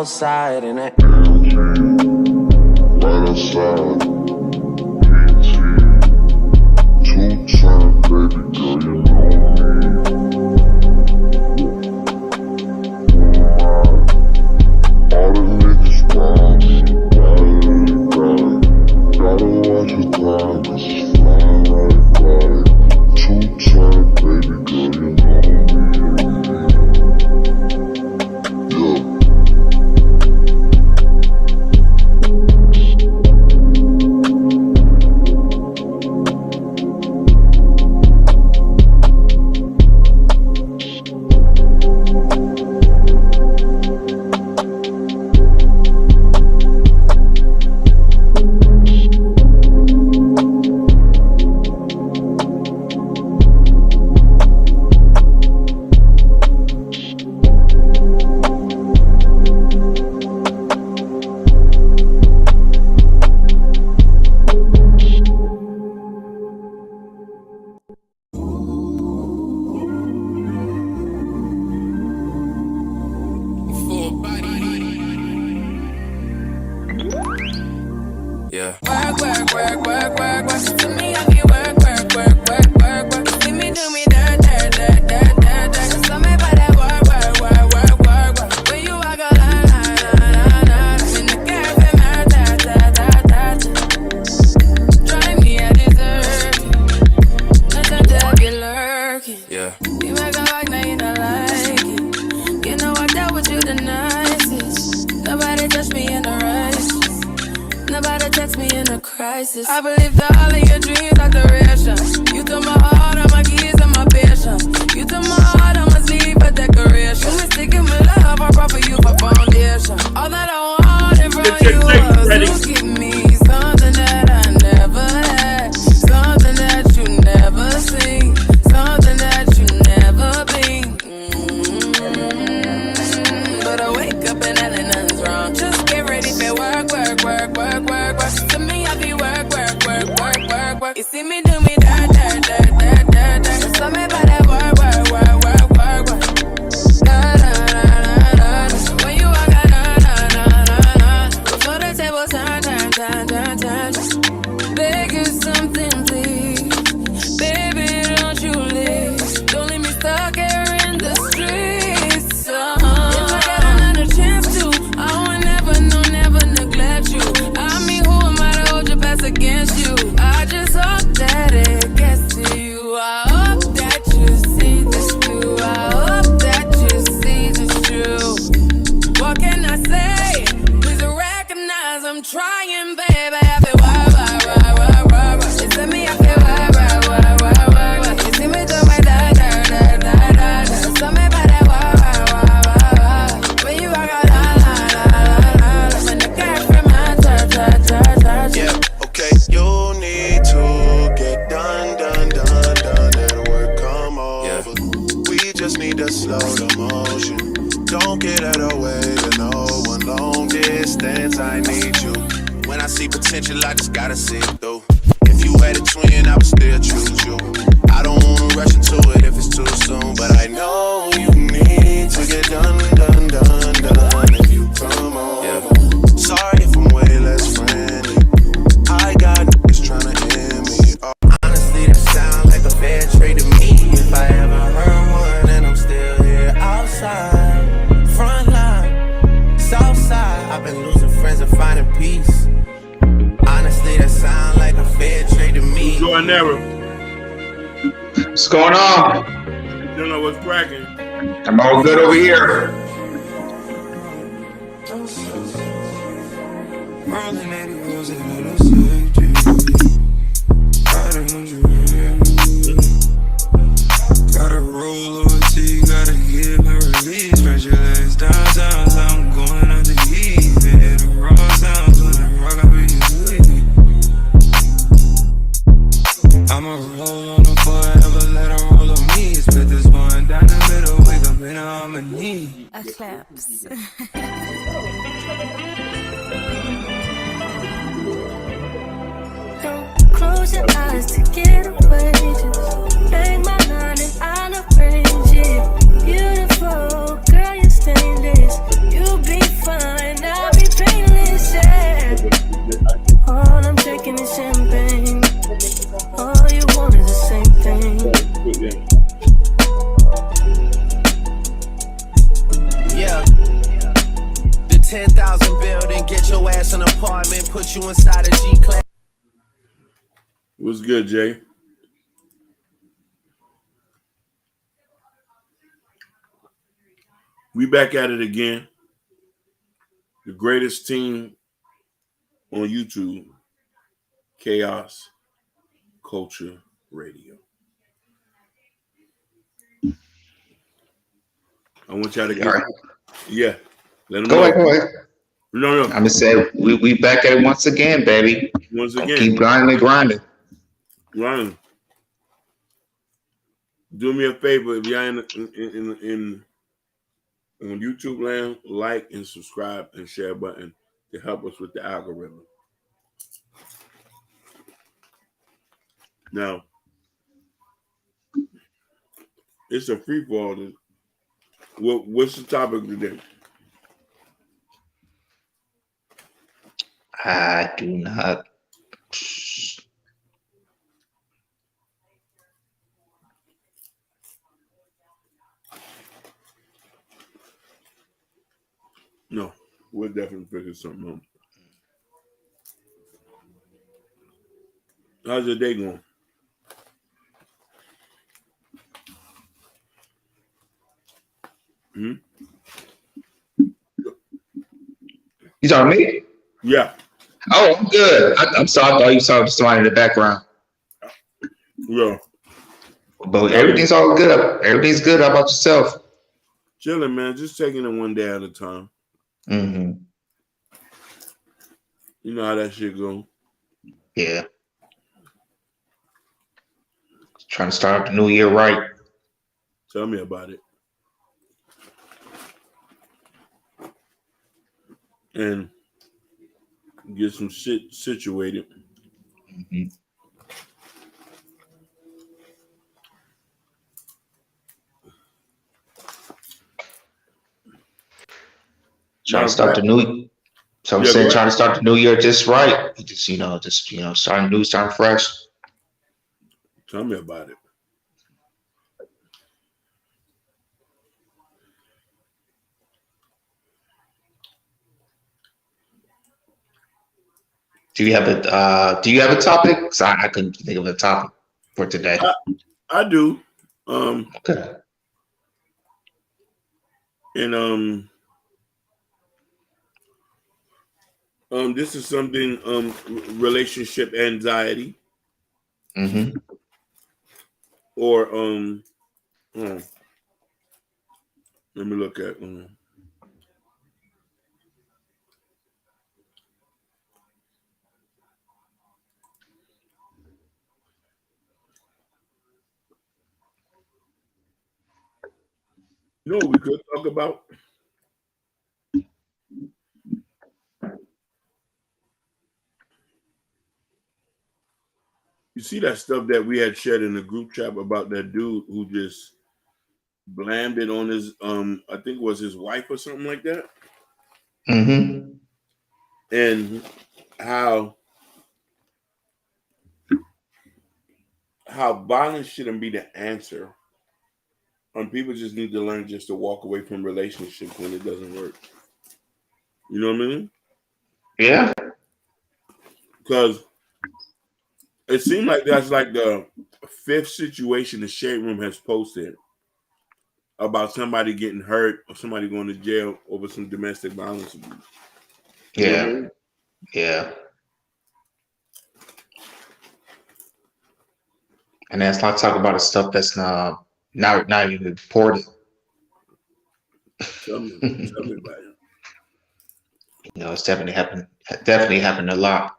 outside in it. Right outside, PT, 2-time, baby girl, you know me. All the niggas round me, gotta watch your time, 'cause it's flying right by. 2-time, baby girl, you know me. Yeah. Yeah. Work. To me, I be work. You see me do me dirt. So me by that work. When you walk a line. In the cafe, drive me a dessert. Nothing to be lurking. Yeah. You make a like, now you don't like it. You know I dealt with you the nicest. Nobody touched me in the race. Nobody text me in a crisis. I believe that all of your dreams are duration. You took my heart, all my keys, and my patience. You took my heart, I must leave for decoration. You mistaken my love, I brought for you for foundation. All that I wanted from you was to give me something that I never had, something that you never seen, something that you never been. But I wake up and nothing's wrong. Just get ready for work. To me, I be work. You see me do me dirt. So me by that work. When you walk out, before the table turn. Just beg you something, please. Baby, don't you leave. Don't leave me stuck here in the streets. If I got another chance to, I would never neglect you. I mean, who am I to hold your best against you? I just hope that it gets to you. I hope that you see this through. I hope that you see this true. What can I say? Please recognize I'm trying, baby. I feel work. You see me, I feel work. You see me do my dirt. So me by that work. When you walk out, when the cat from my church. Yeah, okay, you need to get done. That'll work, come over. Yeah. We just need to slow the motion. Don't get out of the way to no one. Long distance, I need you. When I see potential, I just gotta see it through. If you had a twin, I would still choose you. I don't wanna rush into it if it's too soon, but I know you need to get done. If you come over. Yeah. Sorry if I'm way less friendly. I got niggas tryna end me. Honestly, that sound like a fair trade to me. If I ever heard one, and I'm still here outside, front line, south side. I've been losing friends and finding peace. Honestly, that sound like a fair trade to me. Jordan Nero. What's going on? Don't know what's cracking. I'm all good over here. Gotta roll over to you, gotta get my release. Spread your legs downtown, so I'm going out to eat. Man, the raw sounds when I rock, I be sweet. I'ma roll on them forever, let her roll on me. Split this one down the middle, wake up in a harmony. Eclipse. Don't close your eyes to get away. Just bang my line and I'll arrange it. Beautiful girl, you're stainless. You'll be fine. 10,000 building, get your ass an apartment, put you inside a G-Class. What's good, Jay? We back at it again. The greatest team on YouTube, Chaos Culture Radio. I want y'all to get yeah. Let them Go ahead. No. I'm gonna say we back at it once again, baby. Once again. Keep grinding. Ryan, do me a favor if y'all in on YouTube land, like and subscribe and share button to help us with the algorithm. Now, it's a free for all. What's the topic today? I do not. No, we'll definitely figure something out. How's your day going? You talking to me? Yeah. Oh, I'm good. I'm sorry. I thought you saw somebody in the background. Yeah. But everything's all good. Everything's good. How about yourself? Chilling, man. Just taking it one day at a time. Mm-hmm. You know how that shit go. Yeah. Trying to start the new year right. Tell me about it. And get some shit situated. Mm-hmm. Trying to start the new. So I'm saying, trying to start the new year just right. Starting new, starting fresh. Tell me about it. Do you have a topic? So I couldn't think of a topic for today. I do. Okay. And this is something relationship anxiety. Mm-hmm. Or let me look at you know what we could talk about? You see that stuff that we had shared in the group chat about that dude who just blamed it on his I think it was his wife or something like that. Mm-hmm. And how violence shouldn't be the answer. People just need to learn just to walk away from relationships when it doesn't work. You know what I mean? Yeah. Because it seemed like that's like the fifth situation the Shade Room has posted about somebody getting hurt or somebody going to jail over some domestic violence abuse. Yeah. You know what I mean? Yeah. And that's not talking about the stuff that's not even reported. Tell me about it. It's definitely happened a lot.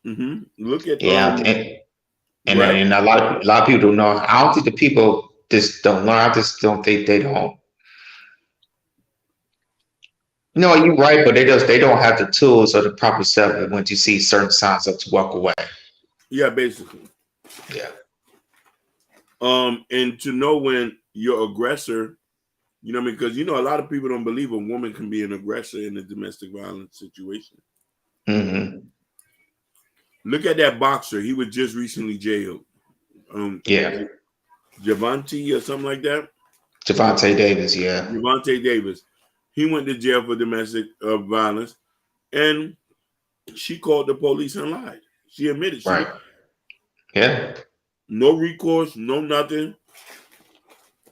Mm-hmm. Look at and a lot of people don't know. I don't think the people just don't learn. I just don't think they don't. No, you're right, but they don't have the tools or the proper stuff when you see certain signs of to walk away. Yeah, basically. Yeah. And to know when your aggressor, you know what I mean? Because, a lot of people don't believe a woman can be an aggressor in a domestic violence situation. Mm-hmm. Look at that boxer. He was just recently jailed. Yeah. Javante or something like that. Javante Davis, yeah. Javante Davis. He went to jail for domestic violence, and she called the police and lied. She admitted she Right. Yeah. no recourse, no nothing.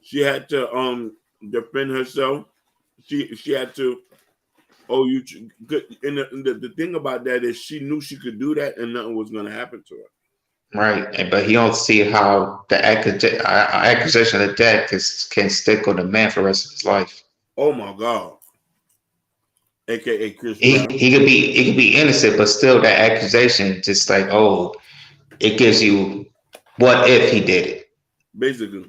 She had to defend herself. She had to. Oh, you and the thing about that is she knew she could do that and nothing was going to happen to her. Right. But he don't see how the accusation of death can stick on the man for the rest of his life. Oh my God. AKA Chris He Brown. he could be innocent, but still that accusation just like, oh, it gives you what if he did it. Basically.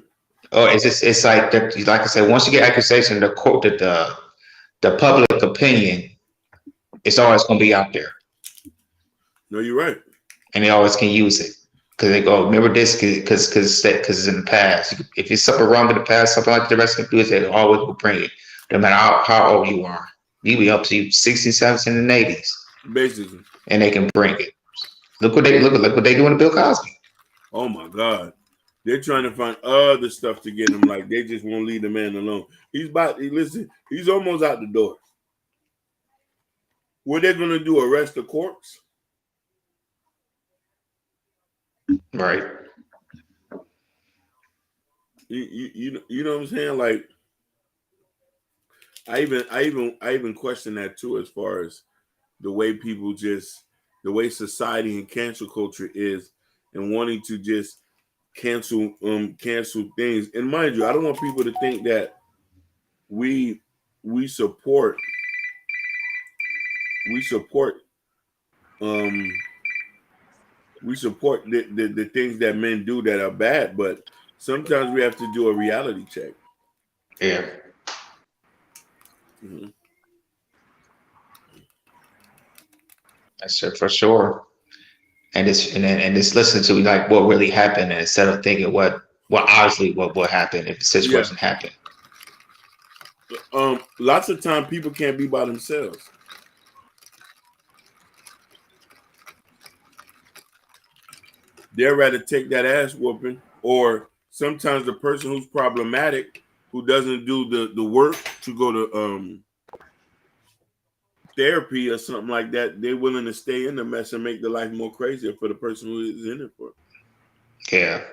Oh, it's like that, like I said, once you get accusation, the court the public opinion, it's always gonna be out there. No, you're right. And they always can use it. Because they go, remember this because it's in the past. If it's something wrong in the past, something like the rest can do it, they always will bring it. No matter how old you are. You be up to 60s, 70s, and 80s. Basically. And they can bring it. Look what they doing to Bill Cosby. Oh my God. They're trying to find other stuff to get him. Like they just won't leave the man alone. He's almost out the door. What they're gonna do? Arrest the corpse? Right. You know what I'm saying? Like I even question that too, as far as the way the way society and cancel culture is, and wanting to just cancel things. And mind you, I don't want people to think that we support the things that men do that are bad, but sometimes we have to do a reality check. Yeah. Mm-hmm. That's it for sure. And just listen to like what really happened, and instead of thinking what happened if the situation happened. Lots of time people can't be by themselves. They'd rather take that ass whooping, or sometimes the person who's problematic, who doesn't do the work to go to therapy or something like that, they're willing to stay in the mess and make the life more crazier for the person who is in it for. Yeah.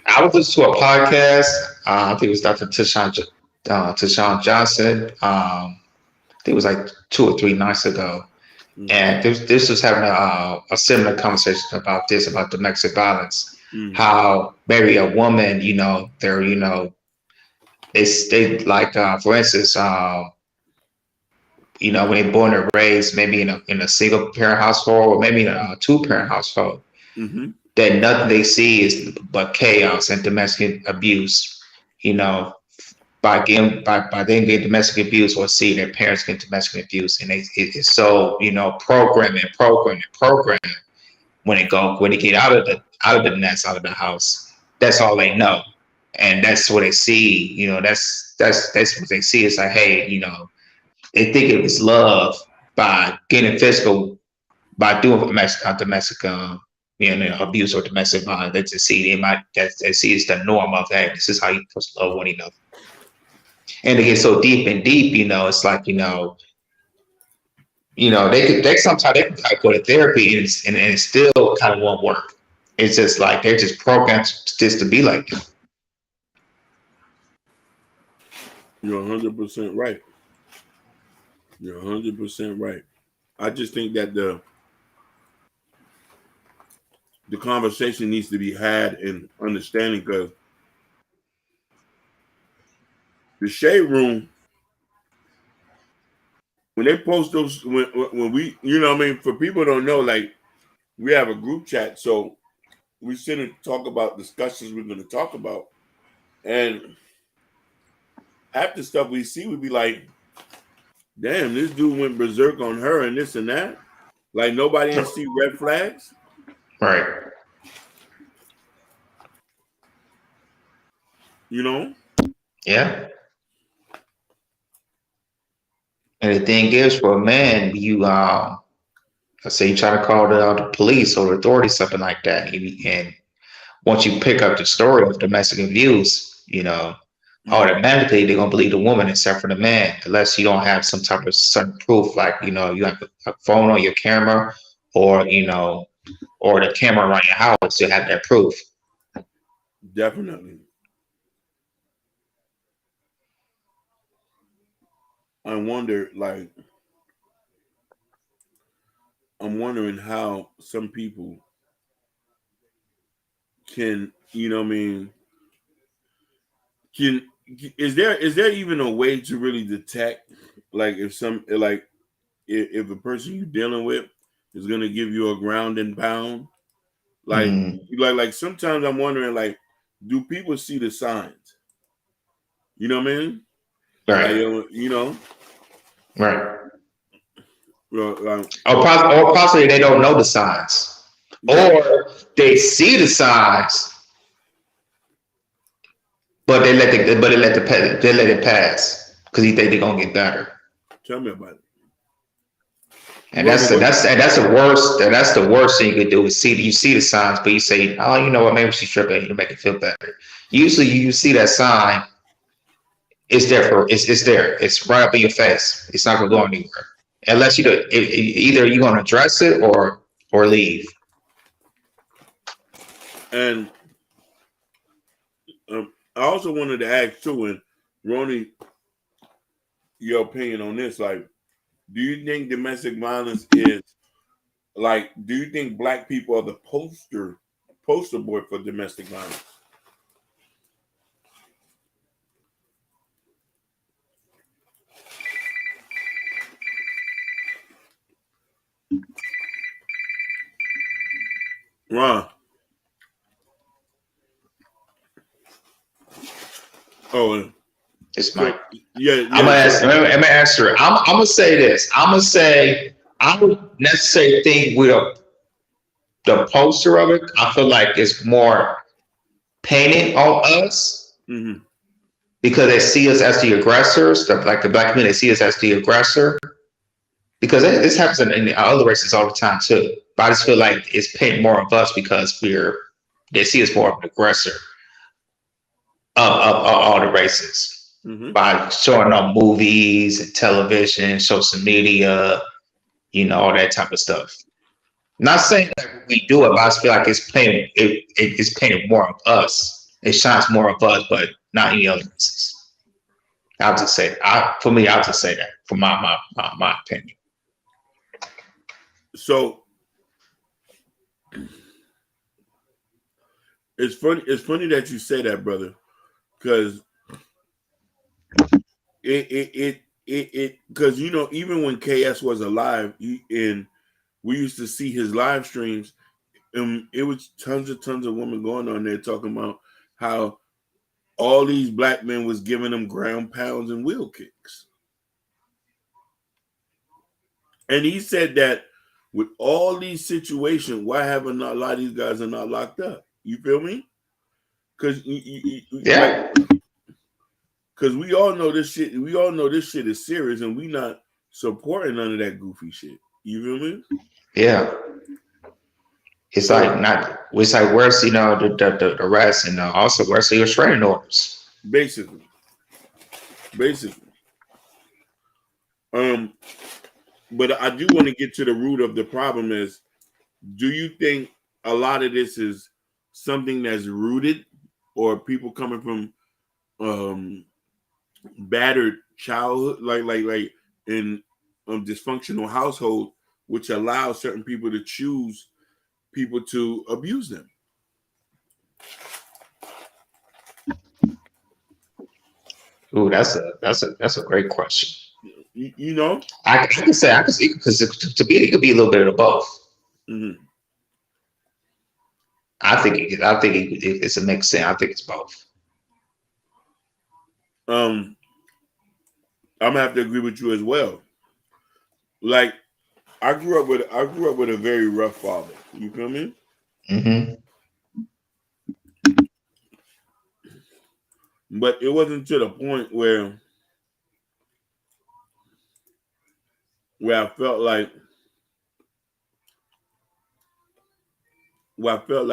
I was listening to a podcast. I think it was Dr. Tashawn Johnson. I think it was like 2 or 3 nights ago. Mm-hmm. And this was having a similar conversation about domestic violence. Mm-hmm. How maybe a woman, they like, for instance, when they're born and raised, maybe in a single parent household, or maybe in a 2-parent household, mm-hmm. that nothing they see is but chaos and domestic abuse. By them getting domestic abuse, or seeing their parents get domestic abuse, and it's so programming when they get out of the nest, out of the house. That's all they know, and that's what they see. That's what they see. It's like, hey, they think it was love by getting physical, by doing domestic abuse or domestic violence. They just see they see it's the norm of that. This is how you're supposed to love one another. And they get so deep, it's like, they sometimes go to therapy and it still kind of won't work. It's just like they're just programmed just to be like that. You're 100% right. You're 100% right. I just think that the conversation needs to be had in understanding, because the Shade Room, when they post those, when we, for people who don't know, like, we have a group chat, so we sit and talk about discussions we're going to talk about, and half the stuff we see, we'd be like, damn, this dude went berserk on her and this and that. Like, nobody didn't see red flags. Right. Yeah. And the thing is, for a man, let's say you try to call the police or the authorities, something like that, and once you pick up the story of domestic abuse, automatically they're gonna believe the woman except for the man, unless you don't have some type of certain proof, like you have a phone on your camera, or or the camera around your house to have that proof. Definitely. I'm wondering how some people can, what I mean, is there even a way to really detect, like, if a person you're dealing with is gonna give you a ground and pound, like like sometimes I'm wondering, like, do people see the signs? You know what I mean? Right. Like, Right. like, Or possibly they don't know the signs, or they see the signs, but they let it pass because you think they're gonna get better. Tell me about it. And that's the worst. That's the worst thing you could do is you see the signs, but you say, oh, you know what, maybe she's tripping. You make it feel better. Usually, you see that sign. It's there it's there. It's right up in your face. It's not gonna go anywhere unless either you're gonna address it or leave. And I also wanted to ask too, and Ronnie, your opinion on this. Like, do you think domestic violence is like? Do you think black people are the poster boy for domestic violence? Ron. Oh, it's Mike. Yeah. I'm gonna answer it. I'm gonna say this. I'm gonna say I don't necessarily think we're the poster of it. I feel like it's more painted on us because they see us as the aggressors. Like the black community, they see us as the aggressor. Because this happens in other races all the time too. But I just feel like it's painted more of us because they see us more of an aggressor of all the races by showing up movies and television, social media, all that type of stuff. Not saying that we do it, but I just feel like it's painted. It's painted more of us. It shines more of us, but not any other races. I'll just say I'll just say that from my opinion. So it's funny that you say that, brother, because because even when KS was alive, and we used to see his live streams, and it was tons of women going on there talking about how all these black men was giving them ground pounds and wheel kicks, and he said that with all these situations, why haven't a lot of these guys are not locked up? You feel me? Because because we all know this shit. We all know this shit is serious, and we not supporting none of that goofy shit. You feel me? Yeah. It's like where's the arrest, and also where's the restraining orders? Basically. But I do want to get to the root of the problem. Is, do you think a lot of this is something that's rooted, or people coming from battered childhood, like in dysfunctional household, which allows certain people to choose people to abuse them? Ooh, that's a great question. I can say because to me it could be a little bit of both. I think it's a mixed thing. I think it's both. I'm gonna have to agree with you as well. Like, I grew up with a very rough father. You feel me? But it wasn't to the point where I felt like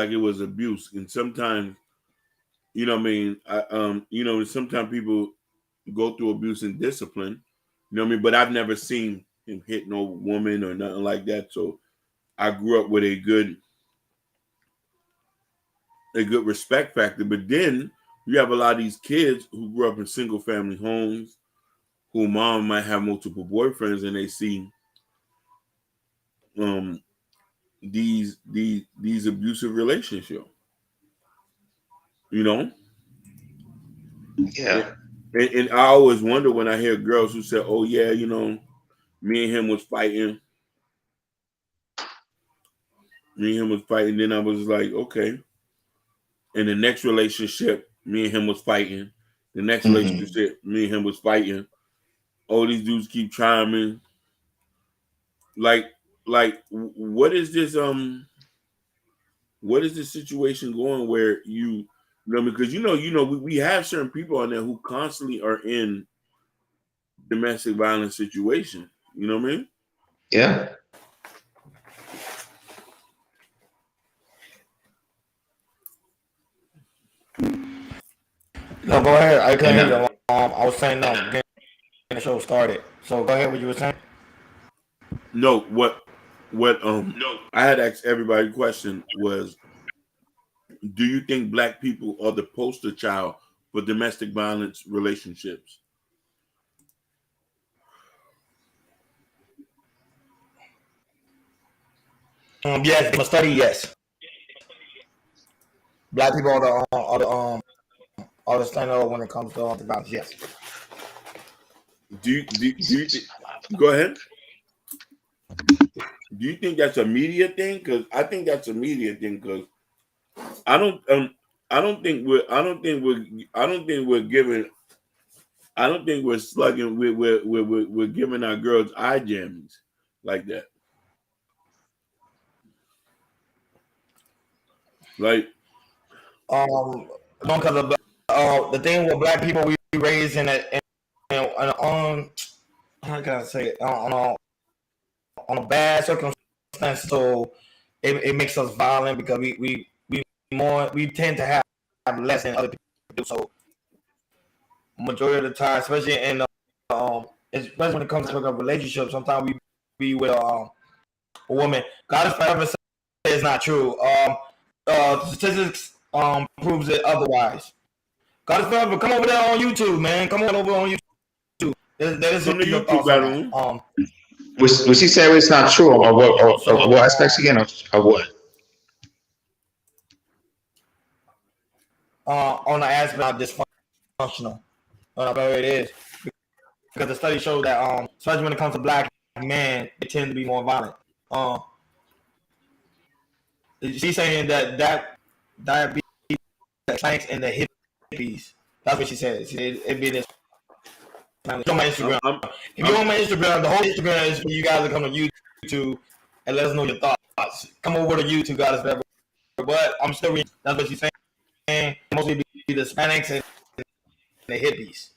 it was abuse. And sometimes You know what I mean? You know, sometimes people go through abuse and discipline. You know what I mean? But I've never seen him hit no woman or nothing like that. So I grew up with a good respect factor. But then you have a lot of these kids who grew up in single family homes, who mom might have multiple boyfriends, and they see these abusive relationships. You know? Yeah. And I always wonder when I hear girls who say, "Oh yeah, you know, me and him was fighting. Then I was like, okay. In the next relationship, me and him was fighting. The next relationship, me and him was fighting. All these dudes keep trying me. Like, what is this? What is this situation going where you know? Because we have certain people on there who constantly are in domestic violence situations. You know what I mean? Yeah. No, go ahead. I couldn't hear you. I was saying no, getting the show started. So go ahead. What you were saying? No, what I had asked everybody the question was, do you think black people are the poster child for domestic violence relationships? Yes, from a study, yes. Black people are the standard when it comes to violence. Yes. Do you go ahead? Do you think that's a media thing? Because I think that's a media thing. Because I don't think we're slugging. We're giving our girls eye jammies like that. Like, because of the thing with black people, we raised in how can I say it, on a bad circumstance, so it makes us violent because we tend to have less than other people do. So majority of the time, especially especially when it comes to a relationship, sometimes we be with a woman. God is forever says it's not true. Statistics proves it otherwise. God is forever. Come over there on YouTube, man. Come on over on YouTube. There's Come to YouTube, battle. Was he saying it's not true, or what? Or what aspects again, or what? On the aspect of dysfunctional, whatever it is, because the study showed that especially when it comes to black men, they tend to be more violent. She's saying that diabetes planks in the hippies. That's what she said. It be this. On my Instagram. If you're on my Instagram, the whole Instagram is for you guys to come to YouTube and let us know your thoughts. Come over to YouTube, guys. But I'm still reading. That's what she's saying. Mostly be the Hispanics and the hippies.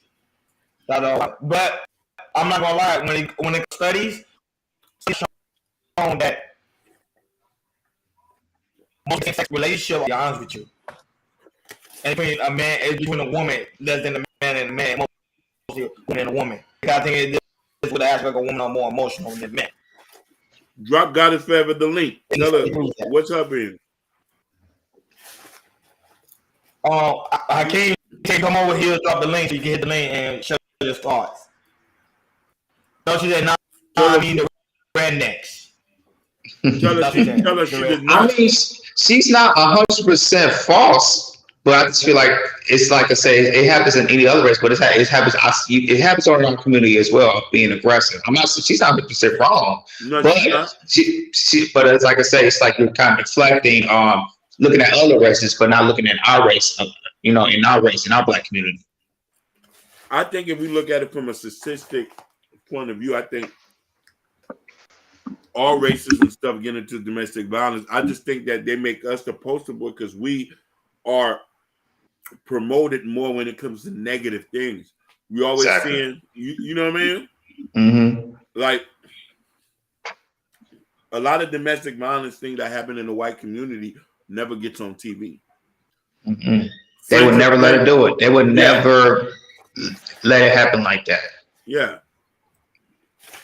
But I'm not gonna lie. When it studies, it's shown that most sex relationship, I'll be honest with you, and between a woman less than a man and a man, mostly woman and a woman. I think it is with the aspect of women are more emotional than men. Drop Goddess Forever the link. Tell her what's up in. I can't come over here, drop the link so you can hit the link and show your thoughts. Don't you say no? I mean the rednecks. Tell her she did not. I mean, she's not 100% false, but I just feel like it's like I say, it happens in any other race, but it happens on our community as well, being aggressive. She's not 100% wrong, no, but but it's like I say, it's like you're kind of reflecting, looking at other races, but not looking at our race, in our race, in our black community. I think if we look at it from a statistic point of view, I think all races and stuff get into domestic violence. I just think that they make us the poster boy because we are promoted more when it comes to negative things. We always seeing, you know what I mean? Mm-hmm. Like a lot of domestic violence things that happen in the white community never gets on TV. Mm-hmm. They would never let her do it. They would Yeah. never let it happen like that. Yeah.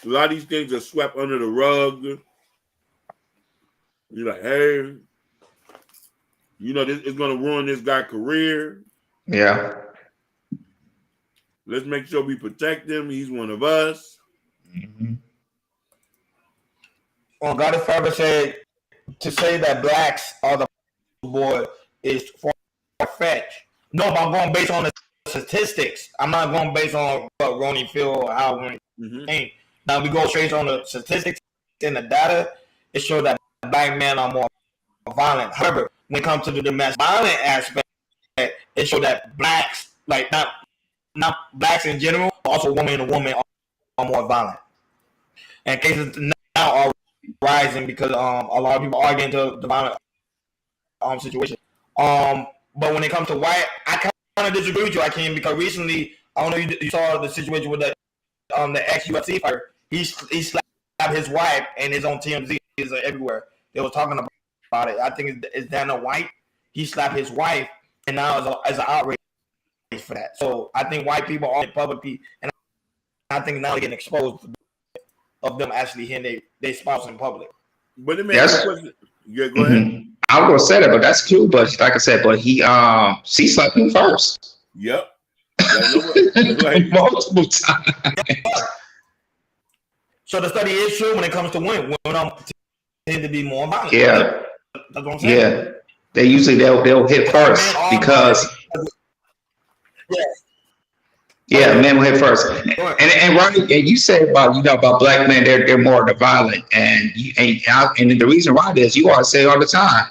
A lot of these things are swept under the rug. You're like, hey, you know, this is going to ruin this guy's career. Yeah. Let's make sure we protect him. He's one of us. Mm-hmm. Well, God is forever said to say that blacks are the boy is far-fetched. No, but I'm going based on the statistics. I'm not going based on what Ronnie feel or how Ronnie think. Now we go straight on the statistics and the data. It shows that black men are more violent. However, when it comes to the domestic violent aspect, it shows that blacks, like not blacks in general, also women and women are more violent. And cases now are rising because a lot of people are getting into the violent situation. But when it comes to white, I kind of disagree with you, Akeem, because recently, I don't know you saw the situation with the ex-UFC fighter. He slapped his wife, and it's on TMZ. It's everywhere. They were talking about it. I think it's Dana White. He slapped his wife, and now as an outrage for that. So I think white people are publicly, and I think now they're getting exposed of them actually hitting their spouse in public. But it makes yeah, go ahead. I was gonna say that, but that's true. But like I said, but she slapped him first. Yep. Like, multiple times. So the study is true when it comes to women. Women tend to be more violent. Yeah. That's what I'm saying. Yeah. They usually they'll hit first because yeah, men will hit first. And Ronnie, and you say about about black men, they're more violent, and the reason why is you always say all the time,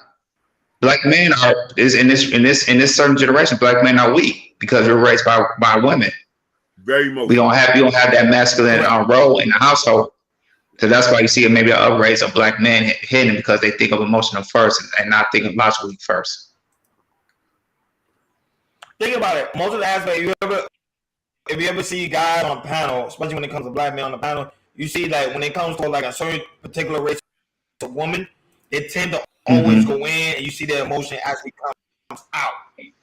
black men in this certain generation, black men are weak because we're raised by women. Very much. We don't have that masculine role in the household. So that's why you see maybe an upraise of black men hitting because they think of emotional first and not think of logically first. Think about it. Most of the aspect if you ever see guys on a panel, especially when it comes to black men on the panel, you see that when it comes to like a certain particular race of woman, they tend to always go in, and you see their emotion actually comes out.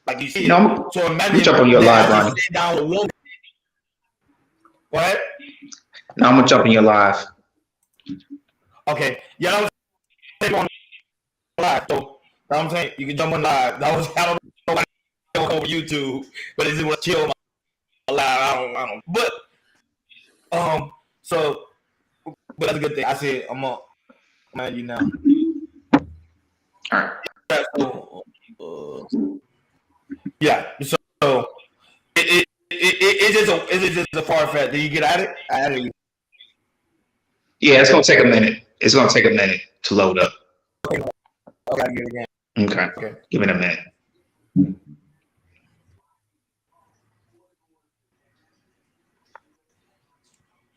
Like you see it. So imagine jump on your live, Ronnie. Stay down with a woman. What? Now I'm gonna jump in your live. Okay. Yeah, that was on live. So I'm saying you can jump on live. That was I don't know why over YouTube, but it's what chill my live. I don't. But so but that's a good thing. I said I'm at you now. All right. Yeah. So it's just a far fetched. Did you get at it? I added you. Yeah, it's gonna take a minute. It's gonna take a minute to load up. Okay, I get it again. Okay. Give it a minute.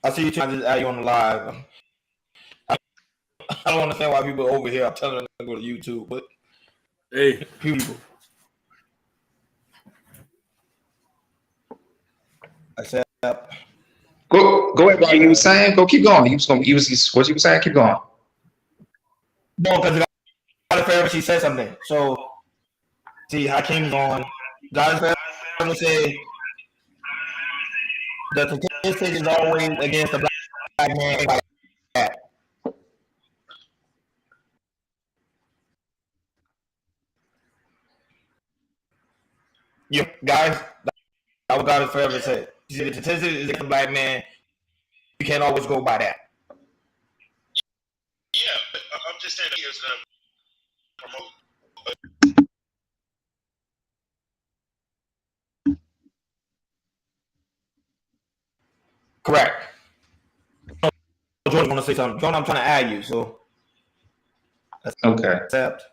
I see you trying to add you on the live. I don't understand why people over here are telling them to go to YouTube, but hey, people. Accept. Go ahead, Ronnie. You were saying? Go, keep going. What you were saying? Keep going. No, because God forever she said something. So see, Hakeem's on. God forever said the statistic is always against the black man. You guys, that's what God forever said. You see, the statistic is against the black man. You can't always go by that. Yeah, but I'm just saying he is promote. Correct. Jordan want to say something. Jordan, I'm trying to add you, so. Okay. Accept.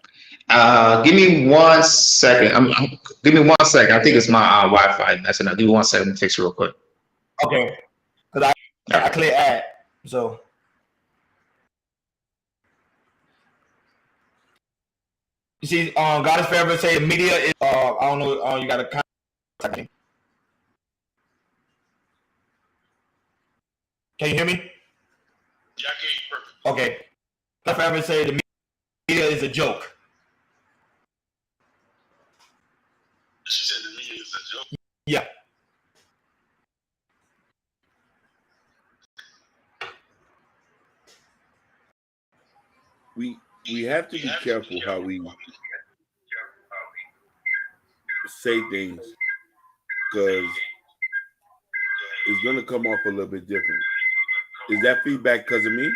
Give me 1 second. Give me 1 second. I think it's my Wi-Fi. That's enough. Give me 1 second. Let me fix it real quick. Okay. Because I clear add. So. You see, God is forever say media is, I don't know, you got to contact me. Can you hear me? Yeah, I can hear you perfect. Okay. God forever say the media is a joke. She said Zoom. Yeah. We have to be careful how we say things because it's gonna come off a little bit different. Is that feedback because of me?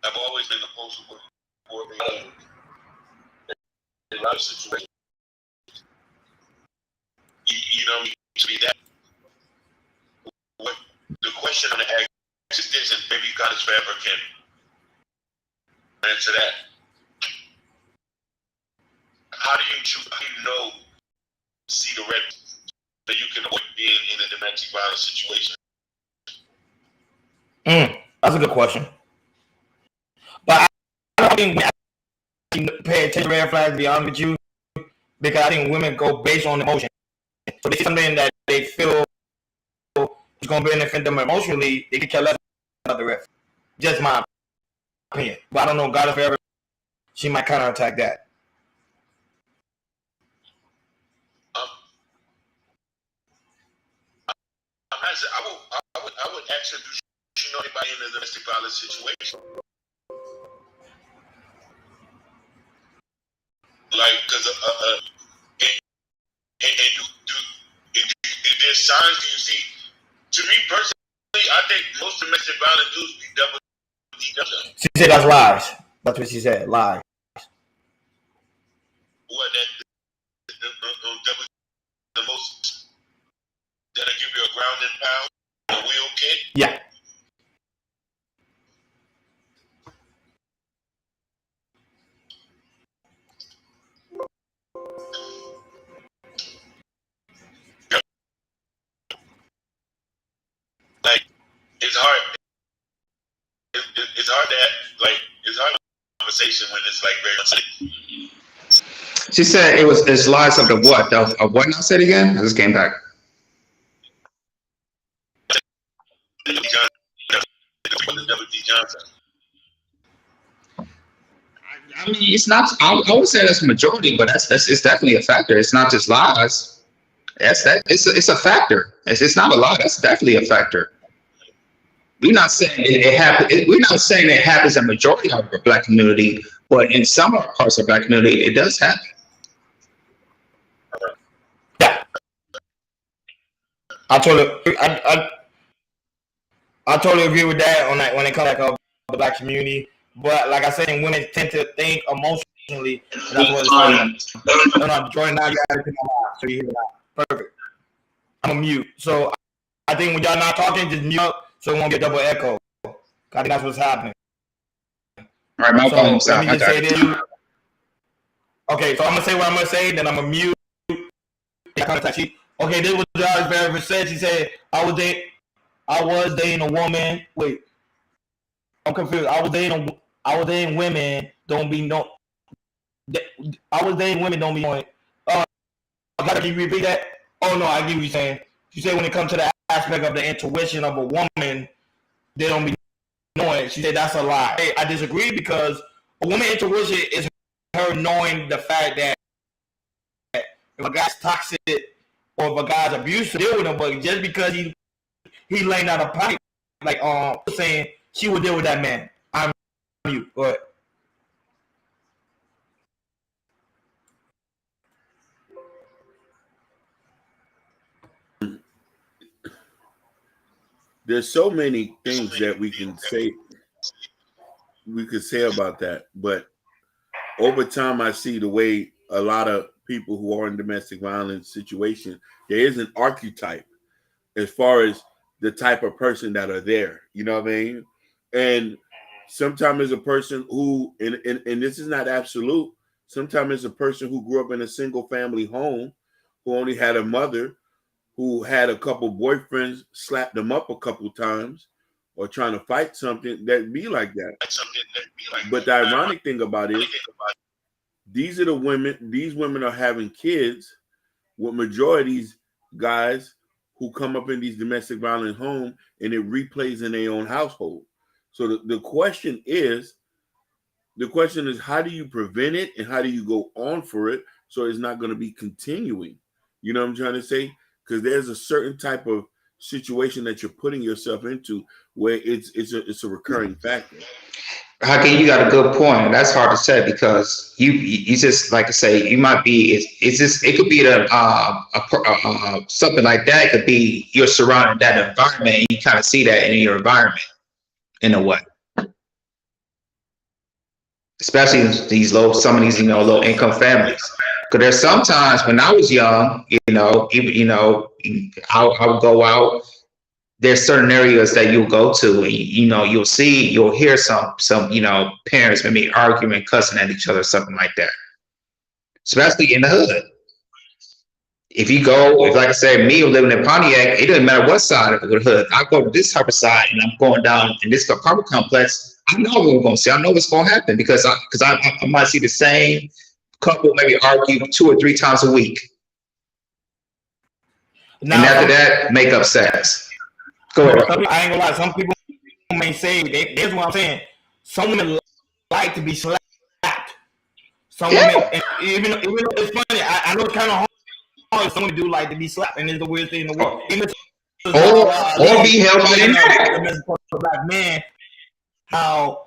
I've always been the poster boy for me in a lot of situations. You know, to be that. What the question on the ask is this, and maybe God is forever can answer that. How do you choose? How do you know? See the red that you can avoid being in a domestic violence situation. That's a good question. But I think we pay attention to red flags, to be honest with you, because I think women go based on emotion. So they see something that they feel is going to benefit them emotionally, they can care less about the rest. Just my opinion. But I don't know, God, if ever she might counterattack that. I would ask her, do you know anybody in a domestic violence situation? Like, because if there's signs, do you see? To me personally, I think most domestic violence dudes be double D. She said that's lies. That's what she said, lies. What that double the most that'll give you a grounding pound, a wheel kick? Yeah. Like, it's hard. It's hard to have, like, it's hard to have a conversation when it's like very much. She said it's lies of the what? Of what now? Say it again. I just came back. I mean, it's not. I would say that's a majority, but that's it's definitely a factor. It's not just lies. It's a factor. It's not a lie. That's definitely a factor. We're not saying it happens. We're not saying it happens in majority of the Black community, but in some parts of the Black community, it does happen. Yeah, I totally agree with that on that when it comes to the Black community. But like I said, women tend to think emotionally. That's what it's like. No, Jordan, now you got to think out. So you hear that. Perfect. I'm a mute. So I think when y'all not talking, just mute up so it won't get double echo. I think that's what's happening. All right, my phone. So let me just say this. Okay, so I'm gonna say what I'm gonna say, then I'm gonna mute. Okay, this was Josh Barrett said. She said I was dating a woman. Wait, I'm confused. I was dating women. Don't be no. I was dating women. Don't be knowing. Can you repeat that? Oh no, I get what you're saying. She said when it comes to the aspect of the intuition of a woman, they don't be knowing. She said that's a lie. Hey, I disagree because a woman intuition is her knowing the fact that if a guy's toxic or if a guy's abusive, deal with him. But just because he laying out a pipe, like saying she would deal with that man. I'm you. Go ahead. There's so many things that we can say. We could say about that, but over time, I see the way a lot of people who are in domestic violence situation, there is an archetype as far as the type of person that are there. You know what I mean? And sometimes it's a person who, and this is not absolute. Sometimes it's a person who grew up in a single family home, who only had a mother, who had a couple boyfriends, slapped them up a couple times, or trying to fight something that be like that. But the ironic thing about it is, these are the women. These women are having kids with majorities guys who come up in these domestic violent homes, and it replays in their own household. So the question is, how do you prevent it, and how do you go on for it so it's not going to be continuing? You know what I'm trying to say? Because there's a certain type of situation that you're putting yourself into where it's a recurring factor. Hakeem, you got a good point. That's hard to say because you just like to say you might be it's just it could be something like that. It could be you're surrounded that environment and you kind of see that in your environment in a way. Especially some of these low income families. Because there's sometimes when I was young, I would go out. There's certain areas that you'll go to, and you'll hear some parents maybe arguing, cussing at each other, something like that. Especially in the hood. If like I said, me living in Pontiac, it doesn't matter what side of the hood. I go to this type of side, and I'm going down in this apartment complex. I know what I'm going to see. I know what's going to happen because I might see the same couple maybe argue 2 or 3 times a week. Now, and after that, make up sex. Go ahead. I ain't gonna lie. Some people may say, here's what I'm saying. Some women like to be slapped. Some women, even though it's funny, I know it's kind of hard. Some women do like to be slapped, and it's the weirdest thing in the world. Or be held by the neck. Black man, how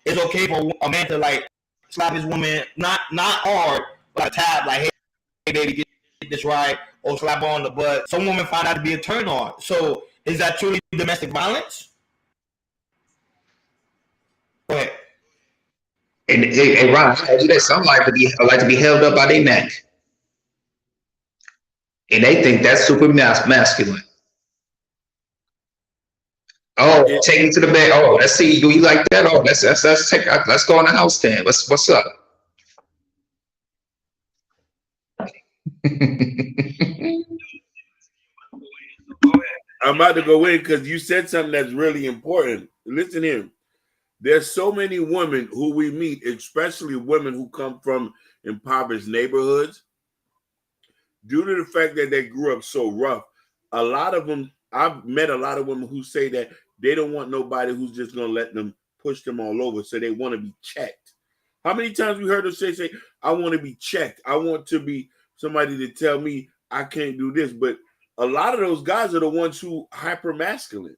it's okay for a man to slap his woman, not hard, but a tab, hey baby, get this right, or slap her on the butt. Some women find out to be a turn on. So is that truly domestic violence? Go ahead. And Ron, I told you that some like to be held up by their neck. And they think that's super masculine. Oh, take me to the bed. Oh, let's see. Do you like that? Oh, let's go in the house then. What's up? I'm about to go in because you said something that's really important. Listen here. There's so many women who we meet, especially women who come from impoverished neighborhoods. Due to the fact that they grew up so rough, a lot of them, I've met a lot of women who say that they don't want nobody who's just going to let them push them all over. So they want to be checked. How many times we heard them say, I want to be checked. I want to be somebody to tell me I can't do this. But a lot of those guys are the ones who hyper masculine,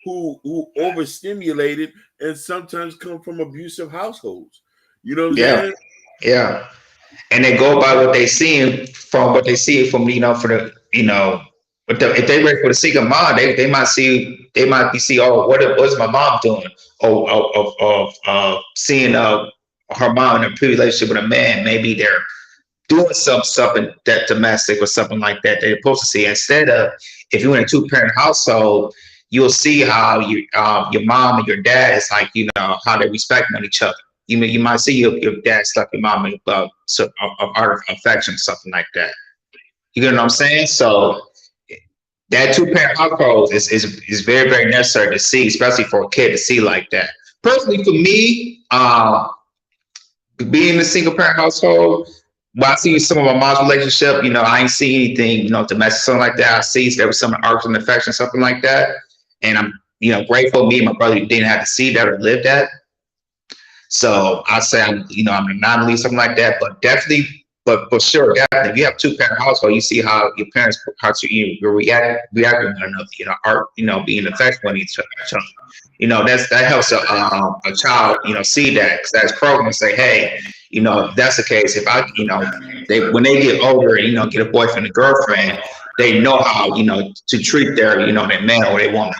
who overstimulated and sometimes come from abusive households. You know what I'm saying? Yeah. And they go by what they see from if they ready for the single mom, they might be see, oh, what's my mom doing? Seeing her mom in a pre-relationship with a man, maybe they're doing something that domestic or something like that they're supposed to see. Instead of, if you're in a 2-parent household, you'll see how your mom and your dad is how they respect each other. You might see your dad slap your mom about art of affection, something like that. You get what I'm saying? So that 2-parent household is very, very necessary to see, especially for a kid to see like that. Personally, for me, being in a single parent household, when I see some of my mom's relationship, I ain't see anything, domestic, something like that. I see there was some arts and affection, something like that. And I'm, grateful me and my brother didn't have to see that or live that. So I say I'm an anomaly, something like that. But definitely, but for sure, definitely, if you have 2-parent household, you see how your parents, you react to one another, being affectionate with each other. That helps a child, see that, because that's programmed to say, hey, if that's the case, if when they get older and get a boyfriend and girlfriend, they know how to treat their their man or their woman.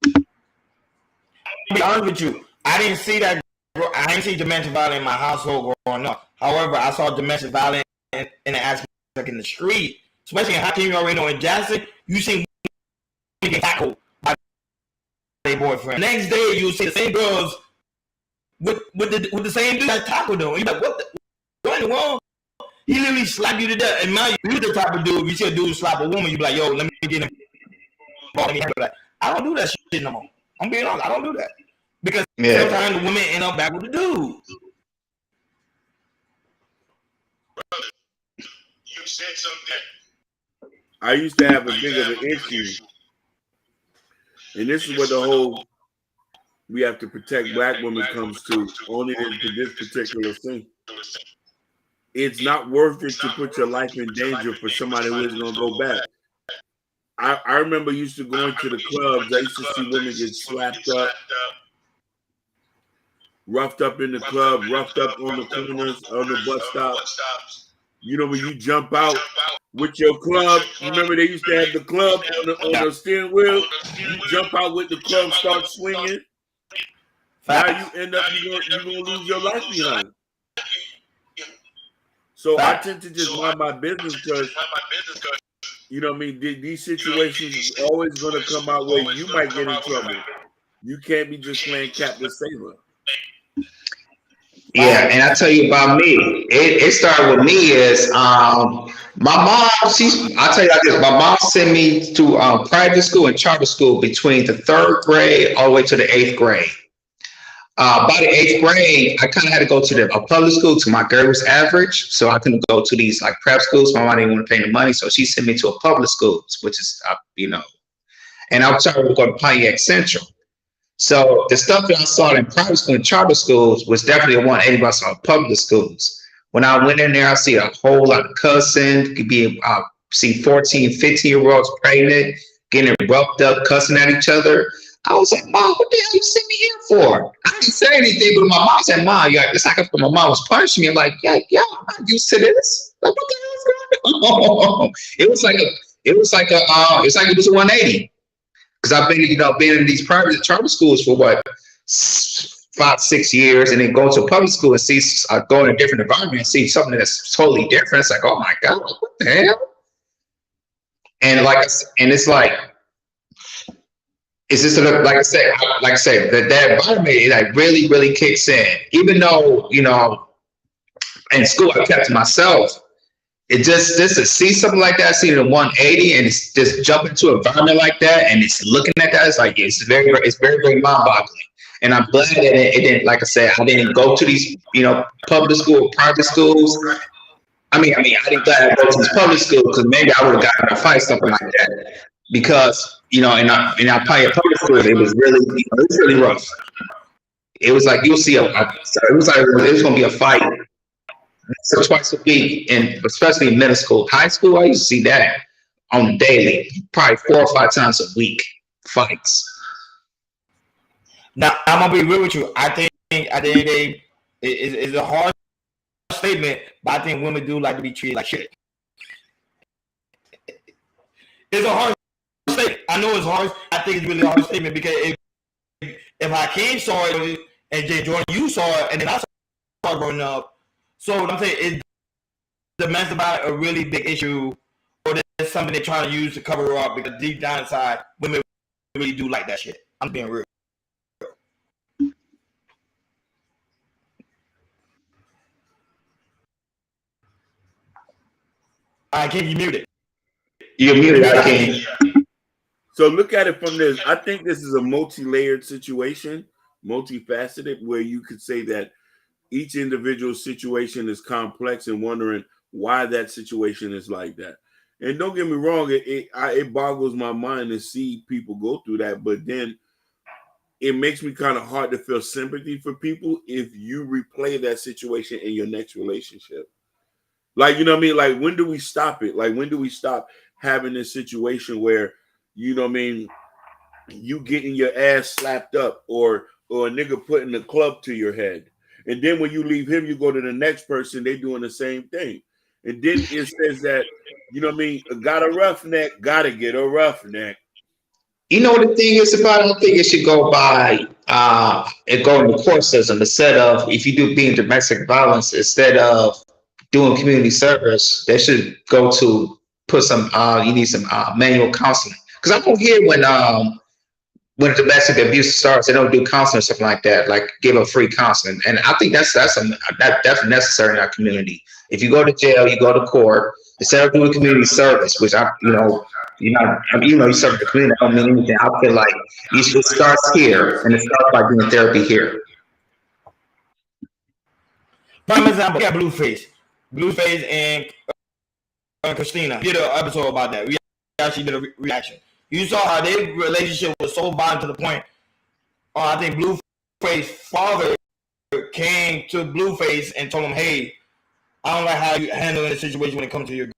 To be honest with you, I didn't see that. I didn't see domestic violence in my household growing up. However, I saw domestic violence in the aspect in the street, especially in Hakeem, you already know, in Jackson. You see get tackled by their boyfriend. Next day, you'll see the same girls with the same dude that tackled them. You're like, what wrong? He literally slapped you to death. And now you're the type of dude. If you see a dude slap a woman, you be like, yo, let me get him. let me handle that. I don't do that shit no more. I'm being honest. I don't do that because Yeah. sometimes the women end up back with the dude. You said something. I used to have a big of an issue, and this is what the whole we have to protect black women comes to, only to this particular thing. It's not worth it to put your life in danger for somebody who isn't going to go back. I remember used to going to the clubs. I used to see women get slapped up, roughed up in the club, roughed up on the corners, on the bus stops. You know, when you jump out with your club, remember they used to have the club on the steering wheel. You jump out with the club, start swinging. Now you end up, you're gonna lose your life behind. So I tend to just mind my business because, you know what I mean, these situations are always going to come out where you might get in trouble. You can't be just playing Captain Saver. Yeah, and I tell you about me. It started with me is my mom. I'll tell you like this. My mom sent me to private school and charter school between the 3rd grade all the way to the 8th grade. By the 8th grade, I kind of had to go to a public school to my grade was average, so I couldn't go to these like prep schools. My mom didn't want to pay the money, so she sent me to a public school, which is and I was trying to go to Pontiac Central. So the stuff that I saw in private school and charter schools was definitely a 180 I saw in public schools. When I went in there, I see a whole lot of cussing. Could be see 14, 15-year-olds pregnant, getting roughed up, cussing at each other. I was like, Mom, what the hell you sent me here for? I didn't say anything, but my mom said, Mom, it's like my mom was punishing me. I'm like, yeah, I'm not used to this. Like, what the hell is going on? It was like it was a 180. Because I've been in these private charter schools for 5-6 years, and then go to a public school and see go in a different environment and see something that's totally different. It's like, oh my God, what the hell? And it's like. It's just like I said, that environment it really, really kicks in. Even though in school I kept to myself, it just to see something like that, see it in 180, and it's just jump into an environment like that, and it's looking at that. It's like it's very, very mind-boggling. And I'm glad that it didn't. Like I said, I didn't go to these public school, private schools. I mean, I didn't glad I go to these public schools because maybe I would have gotten in a fight, something like that. Because in our public schools, it was really rough. It was like you'll see it was going to be a fight twice a week, and especially in middle school. High school, I used to see that on the daily, probably 4 or 5 times a week, fights. Now I'm gonna be real with you. I think at the end of the day, it's a hard statement, but I think women do like to be treated like shit. It's a hard statement. I know it's hard. I think it's really a hard statement because if Hakeem saw it and Jay Jordan, you saw it, and then I saw it growing up. So what I'm saying is the men's about a really big issue, or there's something they're trying to use to cover up because deep down inside, women really do like that shit. I'm being real. I can't you muted. You're muted. I can't. So look at it from this. I think this is a multi-layered situation, multifaceted, where you could say that each individual situation is complex and wondering why that situation is like that. And don't get me wrong, it boggles my mind to see people go through that, but then it makes me kind of hard to feel sympathy for people if you replay that situation in your next relationship. Like, you know what I mean? Like, when do we stop it? Like, when do we stop having this situation where, you know what I mean, you getting your ass slapped up or a nigga putting a club to your head. And then when you leave him, you go to the next person, they doing the same thing. And then it says that, you know what I mean, got a roughneck, gotta get a roughneck. You know what the thing is about it? I don't think it should go by and go in the court system instead of, if you do being domestic violence, instead of doing community service, they should go to put some, you need some manual counseling. Because I don't hear when domestic abuse starts, they don't do counseling or something like that, like give a free counseling. And I think that's definitely necessary in our community. If you go to jail, you go to court, instead of doing community service, which you serve the community. I don't mean anything. I feel like it starts here, and it starts by doing therapy here. Prime example, yeah, Blueface and Christina did an episode about that. We actually did a reaction. You saw how their relationship was so violent to the point. I think Blueface's father came to Blueface and told him, "Hey, I don't like how you handling the situation when it comes to your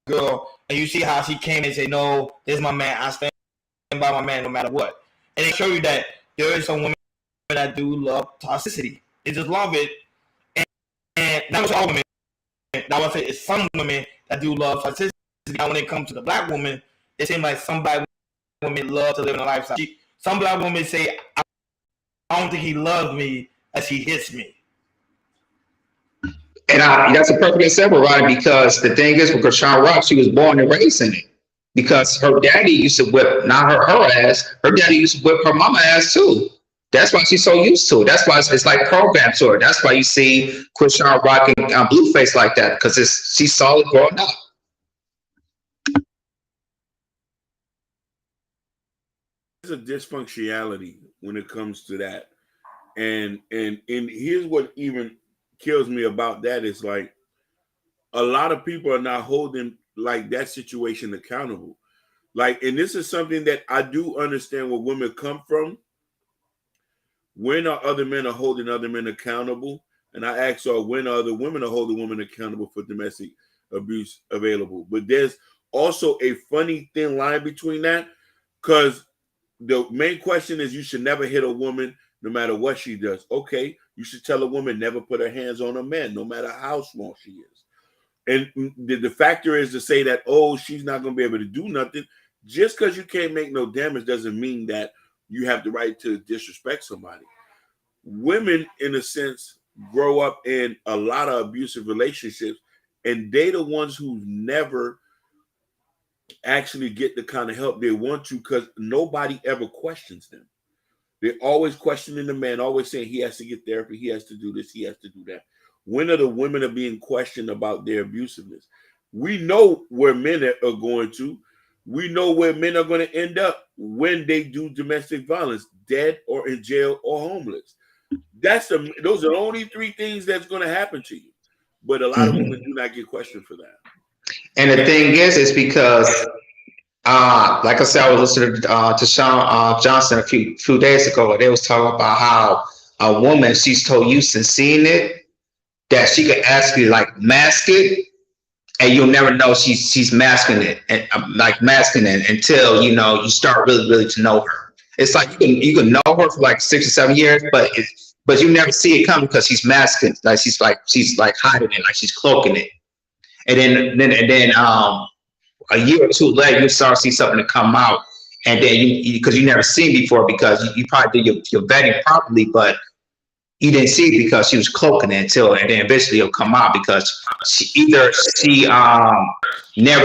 girl." And you see how she came and said, "No, this is my man. I stand by my man no matter what." And they show you that there is some women that do love toxicity. They just love it. And not just all women. I would say it's some women that do love toxicity. Now, when it comes to the black woman, it seems like some black women love to live in a lifestyle. Some black women say, "I don't think he loves me as he hits me." And that's a perfect example, right? Because the thing is, with Krishan Rock, she was born and raised in it. Because her daddy used to whip, not her ass, her daddy used to whip her mama ass too. That's why she's so used to it. That's why it's like programmed to her. That's why you see Krishan Rock and Blueface like that, because she's solid growing up. There's a dysfunctionality when it comes to that. And here's what even kills me about that is like a lot of people are not holding like that situation accountable. Like, and this is something that I do understand where women come from. When are other men are holding other men accountable? And I ask her, when are other women are holding women accountable for domestic abuse available? But there's also a funny thin line between that, because the main question is you should never hit a woman no matter what she does. Okay, you should tell a woman never put her hands on a man, no matter how small she is. And the factor is to say that, oh, she's not going to be able to do nothing. Just because you can't make no damage doesn't mean that you have the right to disrespect somebody. Women, in a sense, grow up in a lot of abusive relationships, and they the ones who never actually get the kind of help they want to, because nobody ever questions them. They're always questioning the man, always saying he has to get therapy, he has to do this, he has to do that. When are the women are being questioned about their abusiveness? We know where men are going to. We know where men are going to end up when they do domestic violence, dead or in jail or homeless. Those are the only three things that's going to happen to you. But a lot of women do not get questioned for that. And the thing is because, like I said, I was listening to Sean Johnson a few days ago. They was talking about how a woman, she's so used to seeing it that she could actually like mask it, and you'll never know she's masking it, and masking it until you start really to know her. It's like you can know her for like 6 or 7 years, but you never see it coming because she's masking, like she's hiding it, like she's cloaking it, and then a year or two later you start to see something to come out, and then because you never seen before, because you probably did your vetting properly, but you didn't see it because she was cloaking it and then eventually it'll come out because she never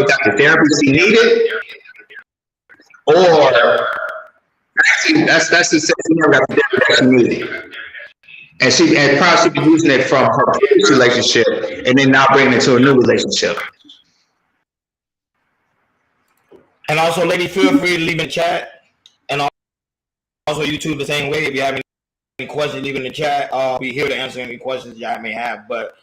got the therapy she needed, or that's the sense she never got the therapy she needed. And she probably be using it from her previous relationship and then now bringing it to a new relationship. And also, ladies, feel free to leave in the chat, and also YouTube the same way. If you have any questions, leave in the chat. I'll be here to answer any questions y'all may have. But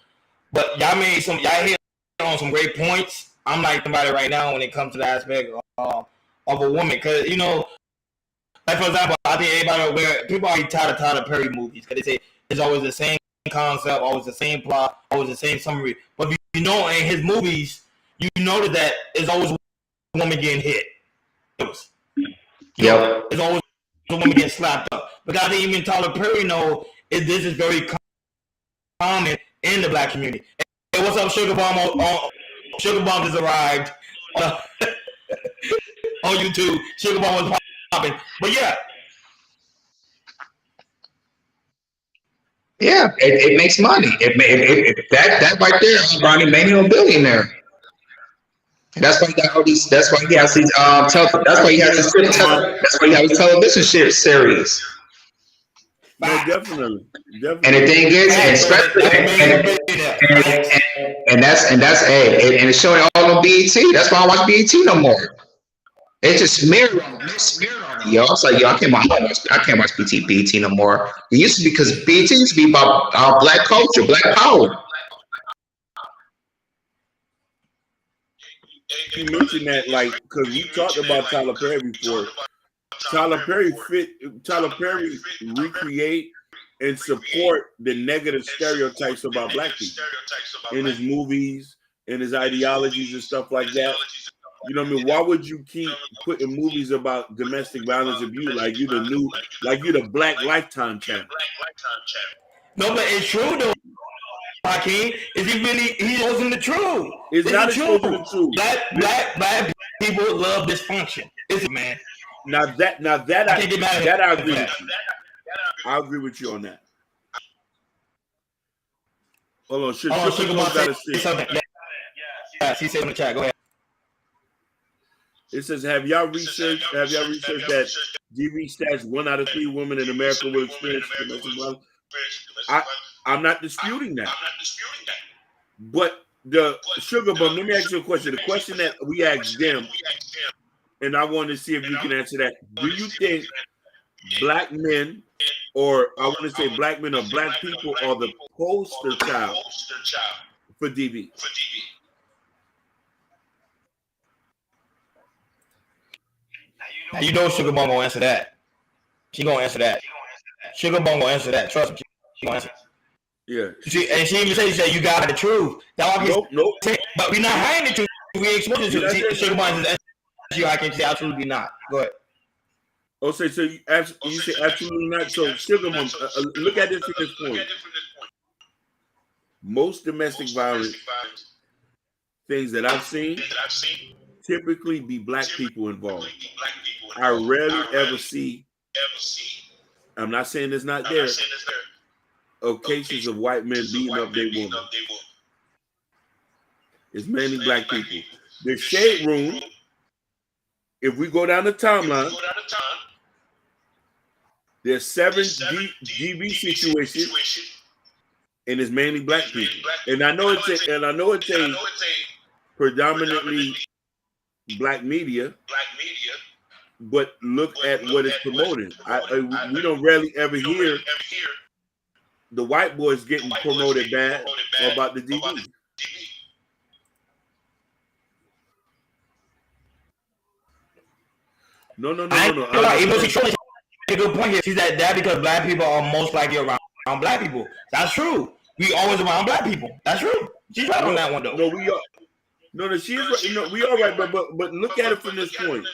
y'all hit on some great points. I'm like somebody right now when it comes to the aspect of a woman, because like for example, I think everybody aware, people already tired of Tyler Perry movies because they say it's always the same concept, always the same plot, always the same summary. But in his movies, you notice that it's always a woman getting hit. Yep. It's always a woman getting slapped up. But I think even Tyler Perry this is very common in the black community. Hey, what's up, Sugar Bomb? Sugar Bomb just arrived on YouTube. Sugar Bomb was popping. But yeah. Yeah, it makes money. That right there, Ronnie made him a billionaire. That's why he got all these. That's why he has these. That's why he has this. That's why he has his television series. No, definitely. And the thing is, and it's showing all on BET. That's why I watch BET no more. It's just smeared on me, yo. I was like, yo, I can't watch BT no more. It used to be because BT used to be about our black culture, black power. You mentioned that, like, because we talked about Tyler Perry before. Tyler Perry recreate and support the negative stereotypes about black people in his movies, in his ideologies and stuff like that. You know what I mean? Why would you keep putting movies about domestic violence abuse like you the Black Lifetime channel? No, but it's true though. Hakeem, he wasn't the truth. It's not exposing the truth. Black people love dysfunction. It's man. Now that I agree with you. I agree with you on that. Hold on, Sugar Mom got to say something. Yeah, she said in the chat. Go ahead. It says, have y'all researched that DV stats 1 out of 3 women in America will experience domestic violence? I'm not disputing that. But the Sugar Bum, let me ask you a question. The question that we asked them, and I want to see if you can answer that. Do you think black men, or I want to say black men or black people, are the poster child for DV? Now you know Sugar Bum gonna answer that. She gonna answer that. Sugar Bum gonna answer that. Trust me, she gonna answer. Yeah. She even said you got the truth. Nope. But we're not hiding the truth. We exposing the truth. Sugar Bum says I can say absolutely not. Go ahead. Oh, so you say absolutely not. So Sugar Mom, look at this from this point. Most domestic violence things that I've seen typically be black people involved. I rarely ever see. I'm not saying it's not there. Of cases of white men beating up their women. It's mainly black people. The Shade Room, if we go down the timeline, there's 7 DV situations, and it's mainly black people. And I know it's a predominantly black media, but look at what it's promoting. We don't rarely ever hear the white boys getting promoted bad about the DV. No. A good point here. She's that because black people are most likely around black people. That's true. We always around black people. That's true. She's right on that one though. No, we are. No, she's right. No, we are right. But look at it from this point.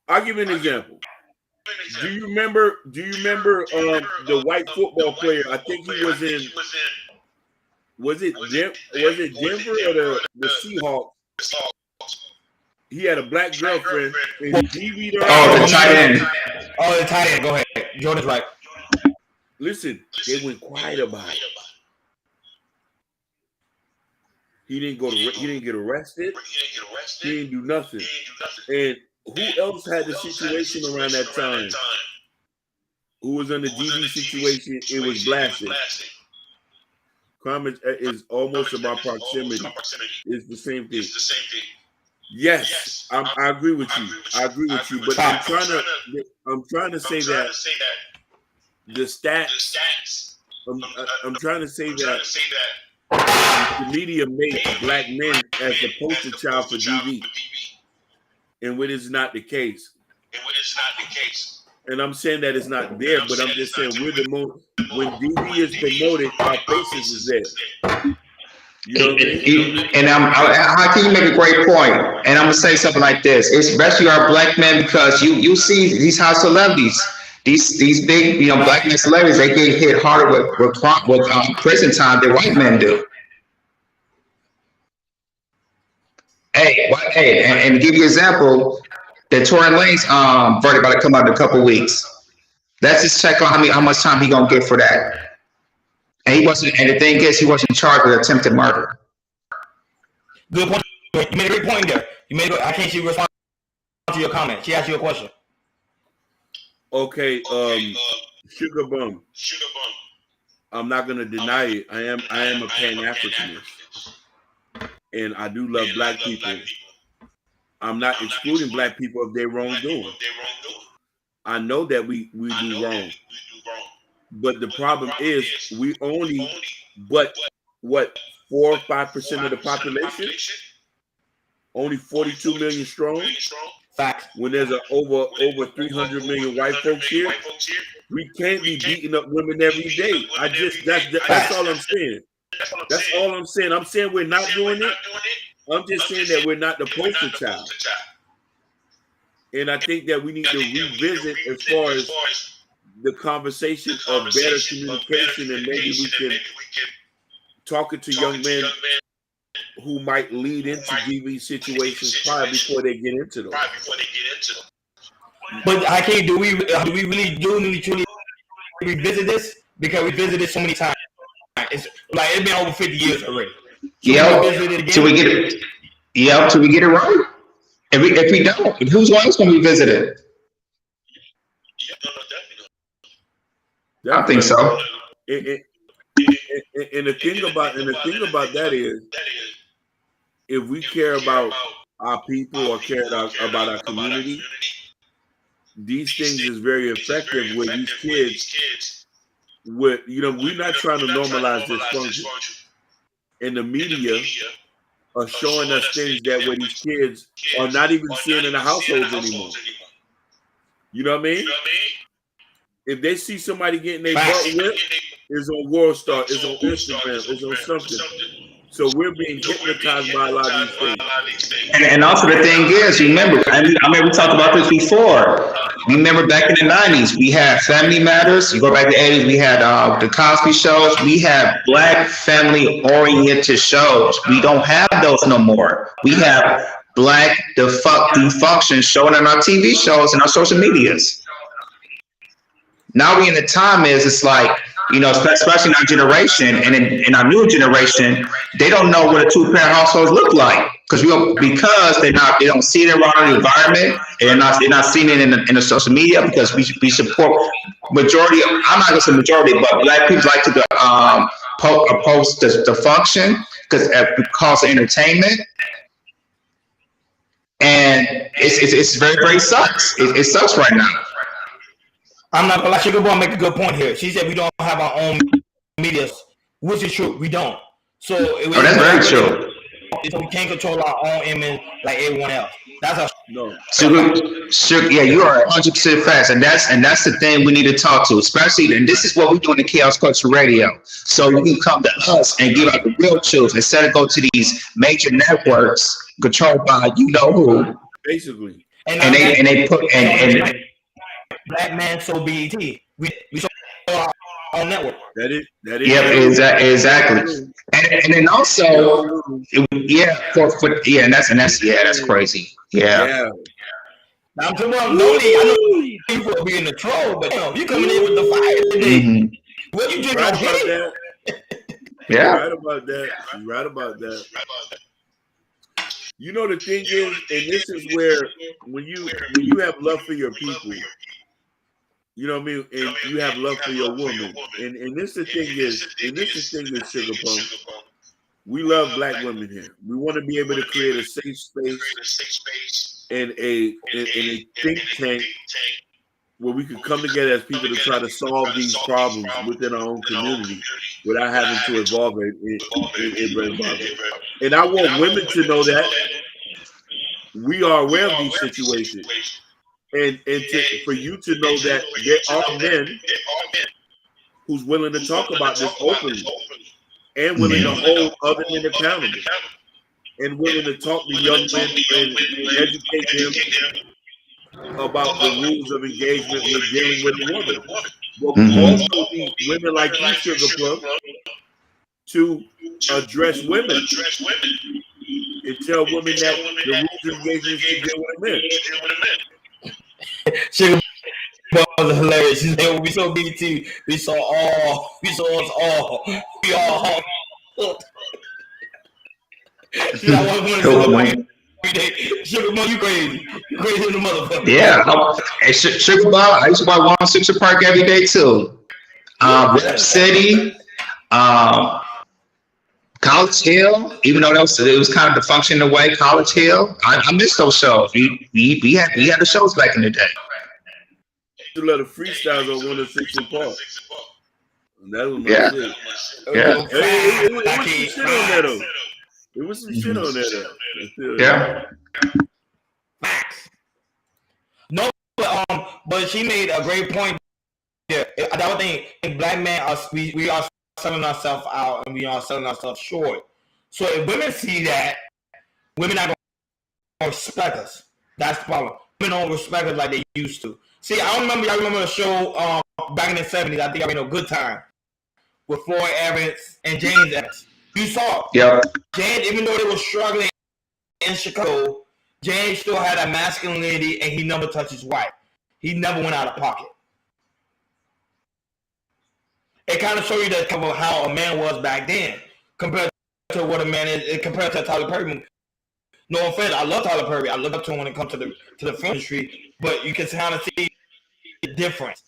I'll give you an example. Do you remember the white football player? I think he was in. Was it Denver or the Seahawks? He had a black girlfriend and he DV'd her. Oh, the tight end. The tight end. Go ahead. Jordan's right. Listen, they went quiet about it. He didn't get arrested. He didn't do nothing. And who else had the situation around that time? Who was in the DV situation? It was blasted. Crime is almost about proximity. It's the same thing. Yes, I agree with you. But I'm trying to say that the stats. I'm trying to say that the media makes black men as the poster child for DV, and when it's not the case. And I'm saying that it's not there, but I'm just saying we're the most. When DV is promoted, our faces is there. You know what I mean? And how can you make a great point? And I'm gonna say something like this, especially our black men, because you see these high celebrities, these big black men celebrities, they get hit harder with prison time than white men do. Hey, and to give you an example, the Tory Lanez verdict about to come out in a couple of weeks. Let's just check on how much time he gonna get for that. And the thing is, he wasn't charged with attempted murder. Good point. You made a great point there. I can't see you respond to your comment. She asked you a question. Okay, Sugar Bum. I'm not gonna deny it. I am a Pan-Africanist, and I do love black people. I'm not excluding black people of their wrongdoing. I know that we do wrong. But the problem is we only, what 4 or 5% of the population? Only 42 million strong. Facts. When there's over 300 million white folks here, we can't be beating up women every day. That's all I'm saying. That's all I'm saying. I'm saying we're not doing it. I'm just saying that we're not the poster child. And I think that we need to revisit as far as the conversation of better communication, and maybe we can talk to young men who might lead into DV situations prior before they get into them. But I can't. Do we really truly revisit this? Because we visited so many times. It's been over 50 years already. Till we get it. Yeah, till we get it right. If we don't, who's else gonna revisit it? I think so. And the thing about that is, if we care about our people or care about our community, these things is very effective with these kids. We're not trying to normalize dysfunction, and the media are showing us things that where these kids are not even seeing in the households anymore. You know what I mean? If they see somebody getting their butt whipped, it's on World Star, it's on Instagram, it's on something. So we're being hypnotized by a lot of these things. And also the thing is, remember, I remember we talked about this before. Remember back in the 90s, we had Family Matters. You go back to the 80s, we had the Cosby shows. We had black family-oriented shows. We don't have those no more. We have black dysfunction showing on our TV shows and our social medias. Now we in the time it's like, especially in our generation and in our new generation, they don't know what a two-parent household look like because they don't see it around the environment, and they're not seeing it in the social media because we support majority. I'm not gonna say majority, but black people like to oppose the function because of entertainment, and it's very, very sucks. It sucks right now. I'm not gonna lie, Sugar Boy make a good point here. She said we don't have our own media, which is true. We don't. So that's very true. So we can't control our own image like everyone else. That's our no. Sugar, yeah, you are 100% facts, and that's the thing we need to talk to, especially. And this is what we do in the Chaos Culture Radio. So you can come to us and give out the real truth instead of go to these major networks controlled by who. Basically, and they put and. Black man so BET. We saw our own network. That is. Yep, exactly. And then also, that's crazy. Yeah. Now I'm talking about I know people will be in the troll, but you coming in with the fire today. Mm-hmm. What you drinking? Right yeah. You're right about that. The thing is, and this is where when you have love for your people, you know what I mean, and you have love for your woman, and this the thing is, Sugar Pump, we love black women here. We want to be able to create a safe space and a think tank where we can come together as people to try to solve these problems within our own community without having to involve everybody. And I want women to know that we are aware of these situations. And for you to know that there are men who's willing to talk about this openly and willing to hold other men accountable and willing to talk to young men and educate them about the rules of engagement with dealing with a woman. But we also need women like you, Sugar Plum, to address women and tell women that the rules of engagement is to deal with men. Sugar was hilarious. She said, "We saw BT. We saw us all. We all." Sugar Boy, you crazy? You crazy in the motherfucker? Yeah. Sugar Boy, I used to buy 160 Park every day too. Rep City, College Hill, even though it was kind of the functioning way, College Hill, I miss those shows. We had the shows back in the day. A lot of freestyles on 106 and Park. That was my Yeah. shit. Yeah. It was some shit on there though. It was some shit on there though. Yeah. Facts. No, but she made a great point. Yeah, I would think black men we are selling ourselves out and we are selling ourselves short. So if women see that, women are going to respect us. That's the problem. Women don't respect us like they used to. See, I remember the show back in the 70s. I think I made a Good Time with Floyd Evans and James Evans. You saw it. Yep. James, even though they were struggling in Chicago, James still had that masculinity and he never touched his wife. He never went out of pocket. It kind of shows you that of how a man was back then compared to what a man is compared to Tyler Perry. No offense, I love Tyler Perry. I look up to him when it comes to the film industry, but you can kind of see the difference.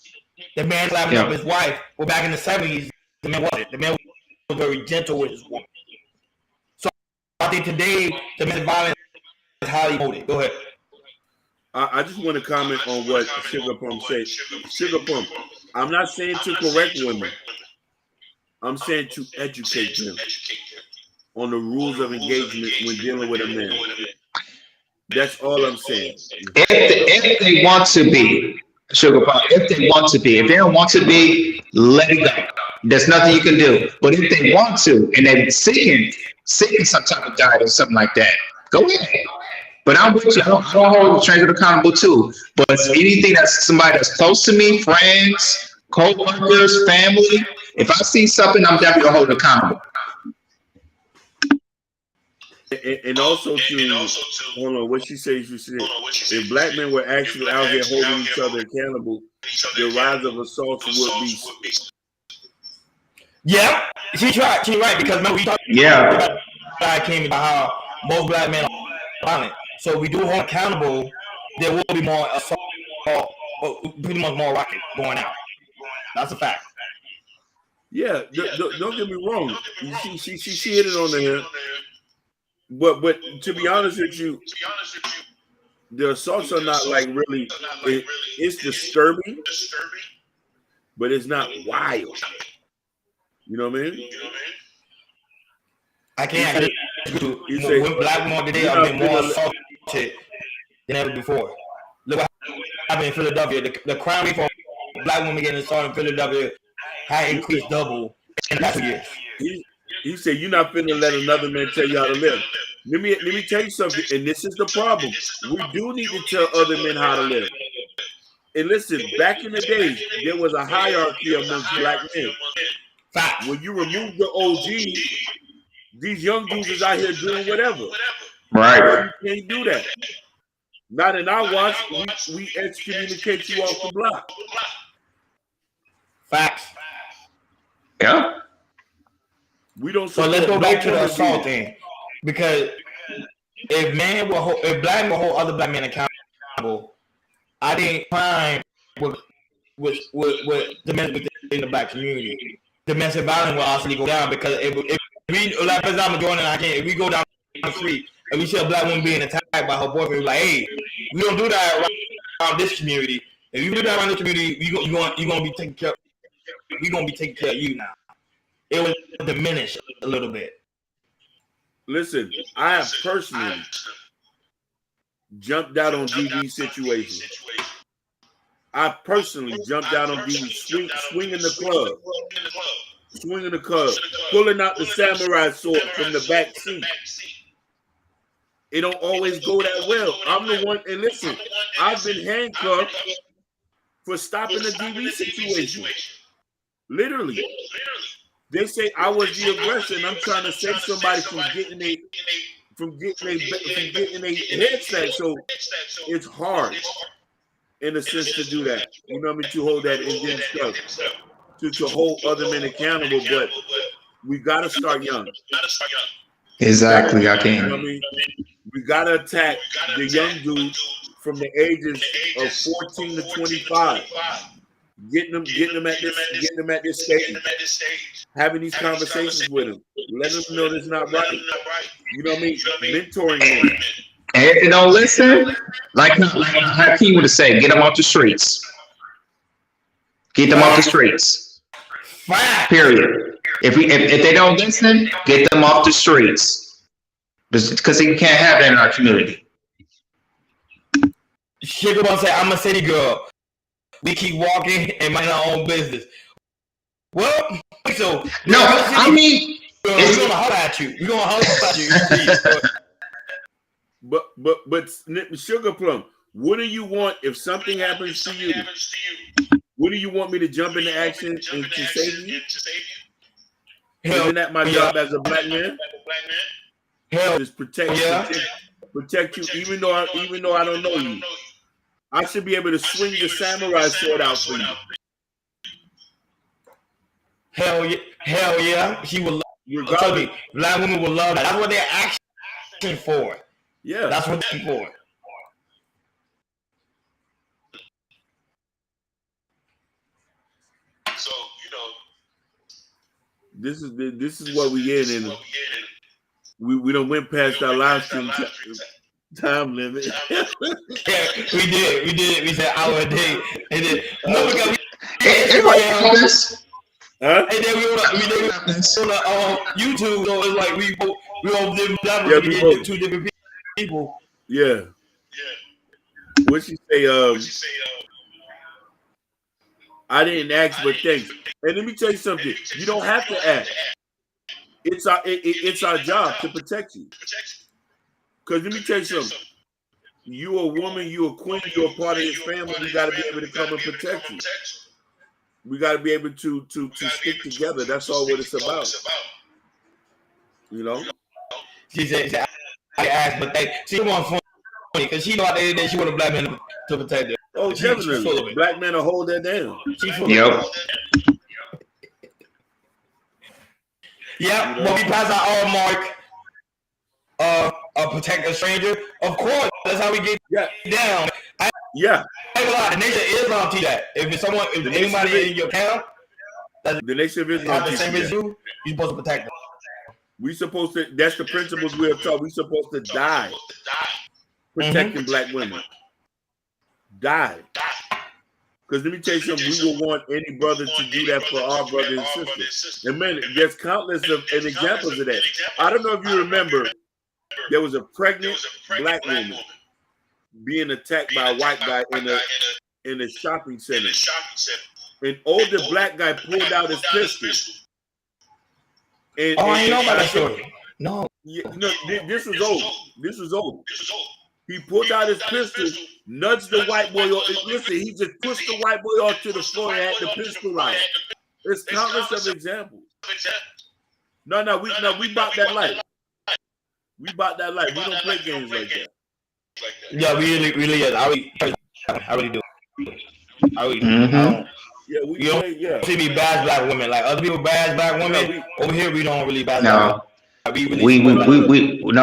The man slapping up his wife. Well, back in the 70s, the man wasn't. The man was very gentle with his woman. So I think today, domestic violence is highly emoted. Go ahead. I just want to comment on what Sugar Pump said. Sugar Pump, I'm not saying to correct women. I'm saying to educate them on the rules of engagement when dealing with a man. That's all I'm saying. If they want to be, Sugar Pop, if they want to be. If they don't want to be, let it go. There's nothing you can do. But if they want to, and they're seeking some type of diet or something like that, go ahead. But I'm with you. I don't hold the stranger accountable too. But anything that's somebody that's close to me, friends, co-workers, family, if I see something, I'm definitely gonna hold it accountable. And also to hold on, what she said, if black men were actually out here holding each other accountable, the rise of assaults would be. Yeah, she's right. She's right because remember we talked. Yeah. I came about how most black men are violent. So if we do hold accountable, there will be more assault, pretty much more rocket going out. That's a fact. Yeah, don't get me wrong. She hit it on the head. But to be honest with you, the assaults are not like really. It's disturbing, but it's not wild. You know what I mean? I can't. You say black men today are being more assaulted than ever before. Look what happened in Philadelphia. The crime rate for black women getting assaulted in Philadelphia had increased double in the last 2 years. He said, "You're not finna let another man tell you how to live." Let me tell you something, and this is the problem. We do need to tell other men how to live. And listen, back in the days, there was a hierarchy amongst black men. When you remove the OGs, these young dudes is out here doing whatever. Right. You can't do that. Not in our watch. We excommunicate you off the block. Facts. Yeah. We don't. So let's go back to the assault thing, because if black men will hold other black men accountable, I think crime with domestic within the black community, domestic violence will also go down because if we, like for example, Jordan and I if we go down the street and we see a black woman being attacked by her boyfriend, we're like, hey, we don't do that around this community. If you do that around this community, you're gonna be taking care. We're gonna be taking care of you now. It will diminish a little bit. Listen, I have personally jumped out on DV situations. I personally jumped out on DV, swinging the club, pulling out the samurai sword from the back seat. It don't always go that well. I'm the one, and listen, I've been handcuffed for stopping a DV situation. Literally. They say I was the aggressor, and I'm trying to save somebody from getting a headset. So it's hard, in a sense, to do that. You know what I mean? To hold that Indian stuff, to hold other men accountable. But we got to start young. Exactly. I can. You know what I mean? We got to attack the young dudes from the ages of 14 to 25. getting them at this stage, having these conversations with them, letting them know that's not right. You know what I mean? Mentoring them. And if they don't listen, like Hakeem would have said, get them off the streets. Get them off the streets. Period. If they don't listen, get them off the streets. Because you can't have that in our community. She go and say, I'm a city girl. We keep walking and mind our own business. Well, so no, I mean, we're gonna holler at you. We're gonna holler at you. But Sugar Plum, what do you want if something happens to you? What do you want me to jump into action and to save you? Isn't that my job as a black man? Just protect you, even though I don't know you. I should be able to swing the samurai sword out for you. Hell yeah. She would love. Tell me, black women will love that. That's what they're asking for. Yeah, that's what they're for. So this is what we in, and we don't went past our live stream time limit. Yeah, we did. We said hour a day, and then and then we on YouTube, so it's like we all different two different people. Yeah. What she say? I didn't ask, but thanks. And let me tell you something. You don't have to ask. It's our job to protect you. Because let me tell you something. You a woman, you a queen, you're a part of this family. We got to be able to come and protect you. We got to be able to stick together. That's all what it's about. You know? She said, I asked, but she want funny because she know at the end of the day she want a black man to protect her. Oh, definitely. Black men will hold that down. Yep. Yeah, when we pass our mark, protect a stranger. Of course, that's how we get down. The Nation of Islam teach that. If anybody in your camp, the Nation of Islam the same as you, you're supposed to protect them. We supposed to. That's the principles we are taught. We supposed to die protecting black women. Die. Because let me tell you something. We will want any brother to do that for our brothers and sisters. And man, there's countless examples of that. I don't know if you remember. There was a pregnant black woman being attacked by a white guy in a shopping center. An older black guy pulled out his pistol. I know about that story. No. This was old. He pulled out his pistol, nudged the white boy off. Listen, he just pushed the white boy off to the floor and had the pistol out. There's countless of examples. No, we bought that life. We bought that life. We don't play games like that. Yeah, really is. I really do. You don't see me bash black women like other people bash black women. Over here, we don't really bash. No,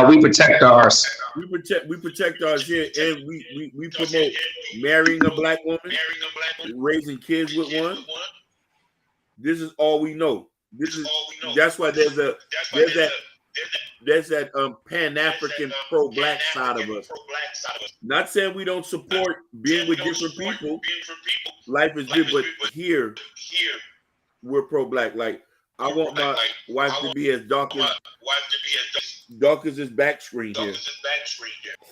we protect ours. We protect ours here, and we promote marrying a black woman, raising kids with one. This is all we know. That's why there's that Pan-African pro-black side of us. Not saying we don't support being with different people. Life is good, but here we're pro-black. Like I want my wife to be as dark as this back screen here.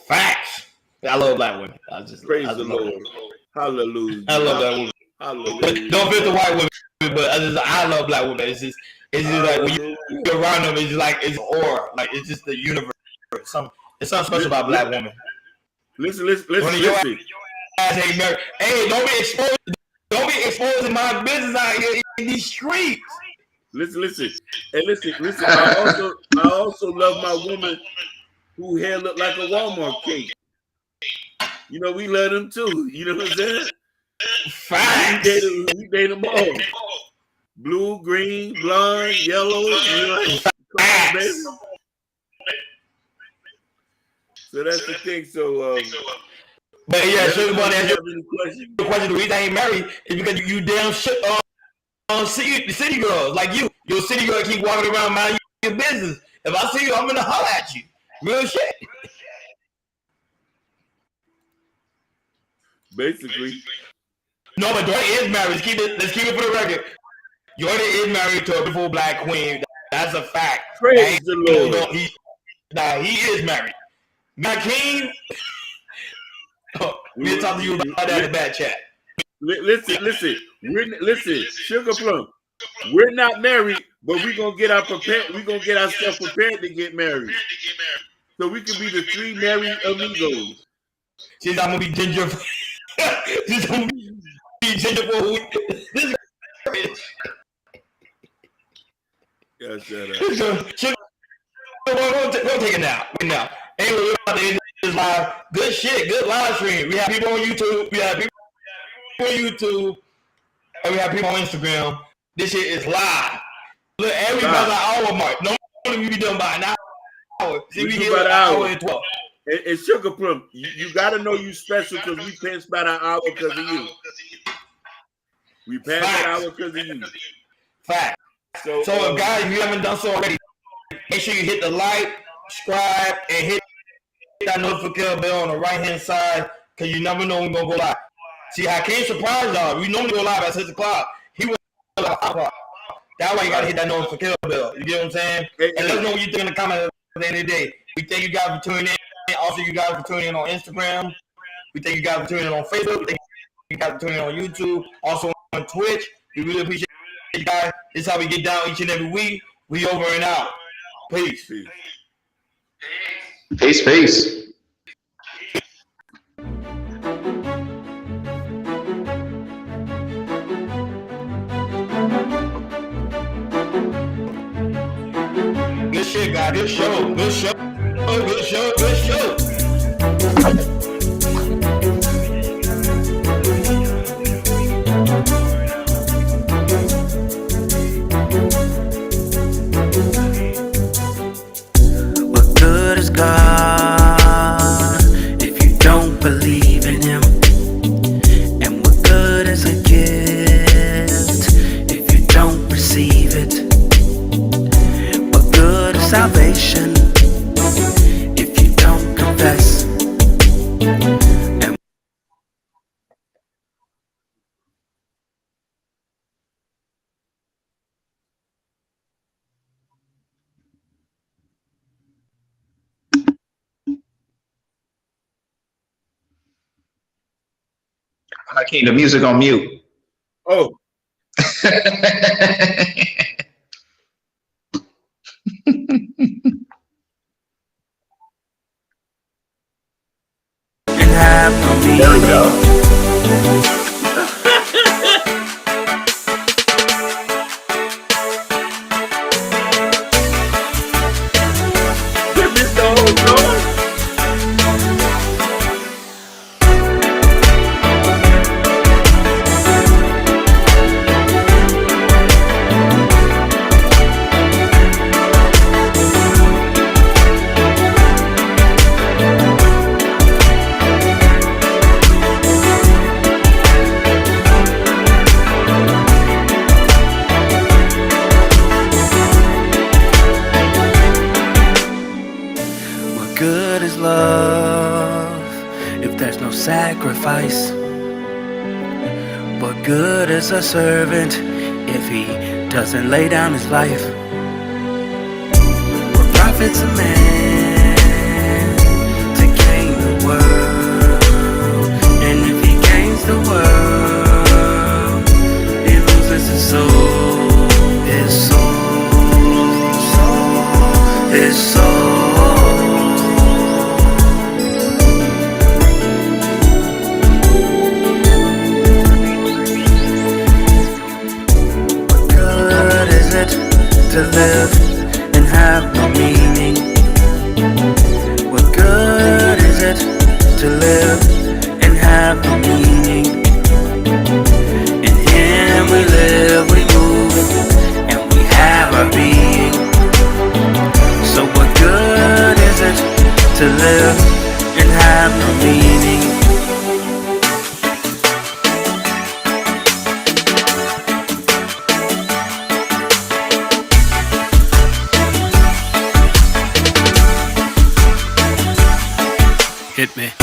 Facts. I love black women. Praise the Lord. Hallelujah. I love black women. Hallelujah. Don't fit the white women, but I love black women. It's just like when you're around them, it's just like it's aura. Like it's just the universe. It's something special about black women. Listen. Hey, don't be exposing my business out here in these streets. Listen. I also love my woman who hair look like a Walmart cake. You know, we love them too. You know what I'm saying? Facts. We date them all. Blue, green, blonde, yellow. You know, so that's the thing. So But yeah, Let Sugar us know Bunny, if that's you have any questions. the question. The reason I ain't married is because you damn shit city girls like you. Your city girl keep walking around minding your business. If I see you, I'm gonna holler at you. Real shit. Basically. No, but Jordan is married. Let's keep it for the record. Jordan is married to a beautiful black queen. That's a fact. Praise the Lord. He is married. Matt King, we'll talk to you about that in the back chat. Listen, Sugar Plum. We're not married, but we're gonna get ourselves prepared to get married. So we can be the 3 married amigos. She's not gonna be ginger. She's gonna be ginger for who? Yeah, shut up. We'll take it now. Anyway, we're about to end this live. Good shit. Good live stream. We have people on YouTube. And we have people on Instagram. This shit is live. Look, everybody's an hour mark. Normally we be done by an hour. See, we here about an hour and 12. And Sugar Plum, you gotta know you special because we passed about an hour because of you. We passed an hour because of you. Fact. So guys, if you haven't done so already, make sure you hit the like, subscribe, and hit that notification bell on the right hand side because you never know when we're gonna go live. See, I can't surprise y'all. We normally go live at 6 o'clock. He was at 5 o'clock. That's why you gotta hit that notification bell. You get what I'm saying? And let us know what you think in the comments at the end of the day. We thank you guys for tuning in. Also, you guys for tuning in on Instagram. We thank you guys for tuning in on Facebook. We thank you guys for tuning in on YouTube. Also on Twitch. We really appreciate you guys. This is how we get down each and every week. We over and out. Peace. Peace. Good shit, guys. Good show. Good show. Good show. Good show. What good is God if you don't believe in Him? And what good is a gift if you don't receive it? What good is salvation if you don't confess? And Hakeem, the music on mute. Oh. and have no meaning. There we go. What good is love if there's no sacrifice? What good is a servant if he doesn't lay down his life? What profits a man to gain the world? And if he gains the world, he loses his soul, his soul, his soul. To live and have no meaning. What good is it to live and have no meaning? In Him we live, we move, and we have our being. So what good is it to live and have no meaning? Hit me.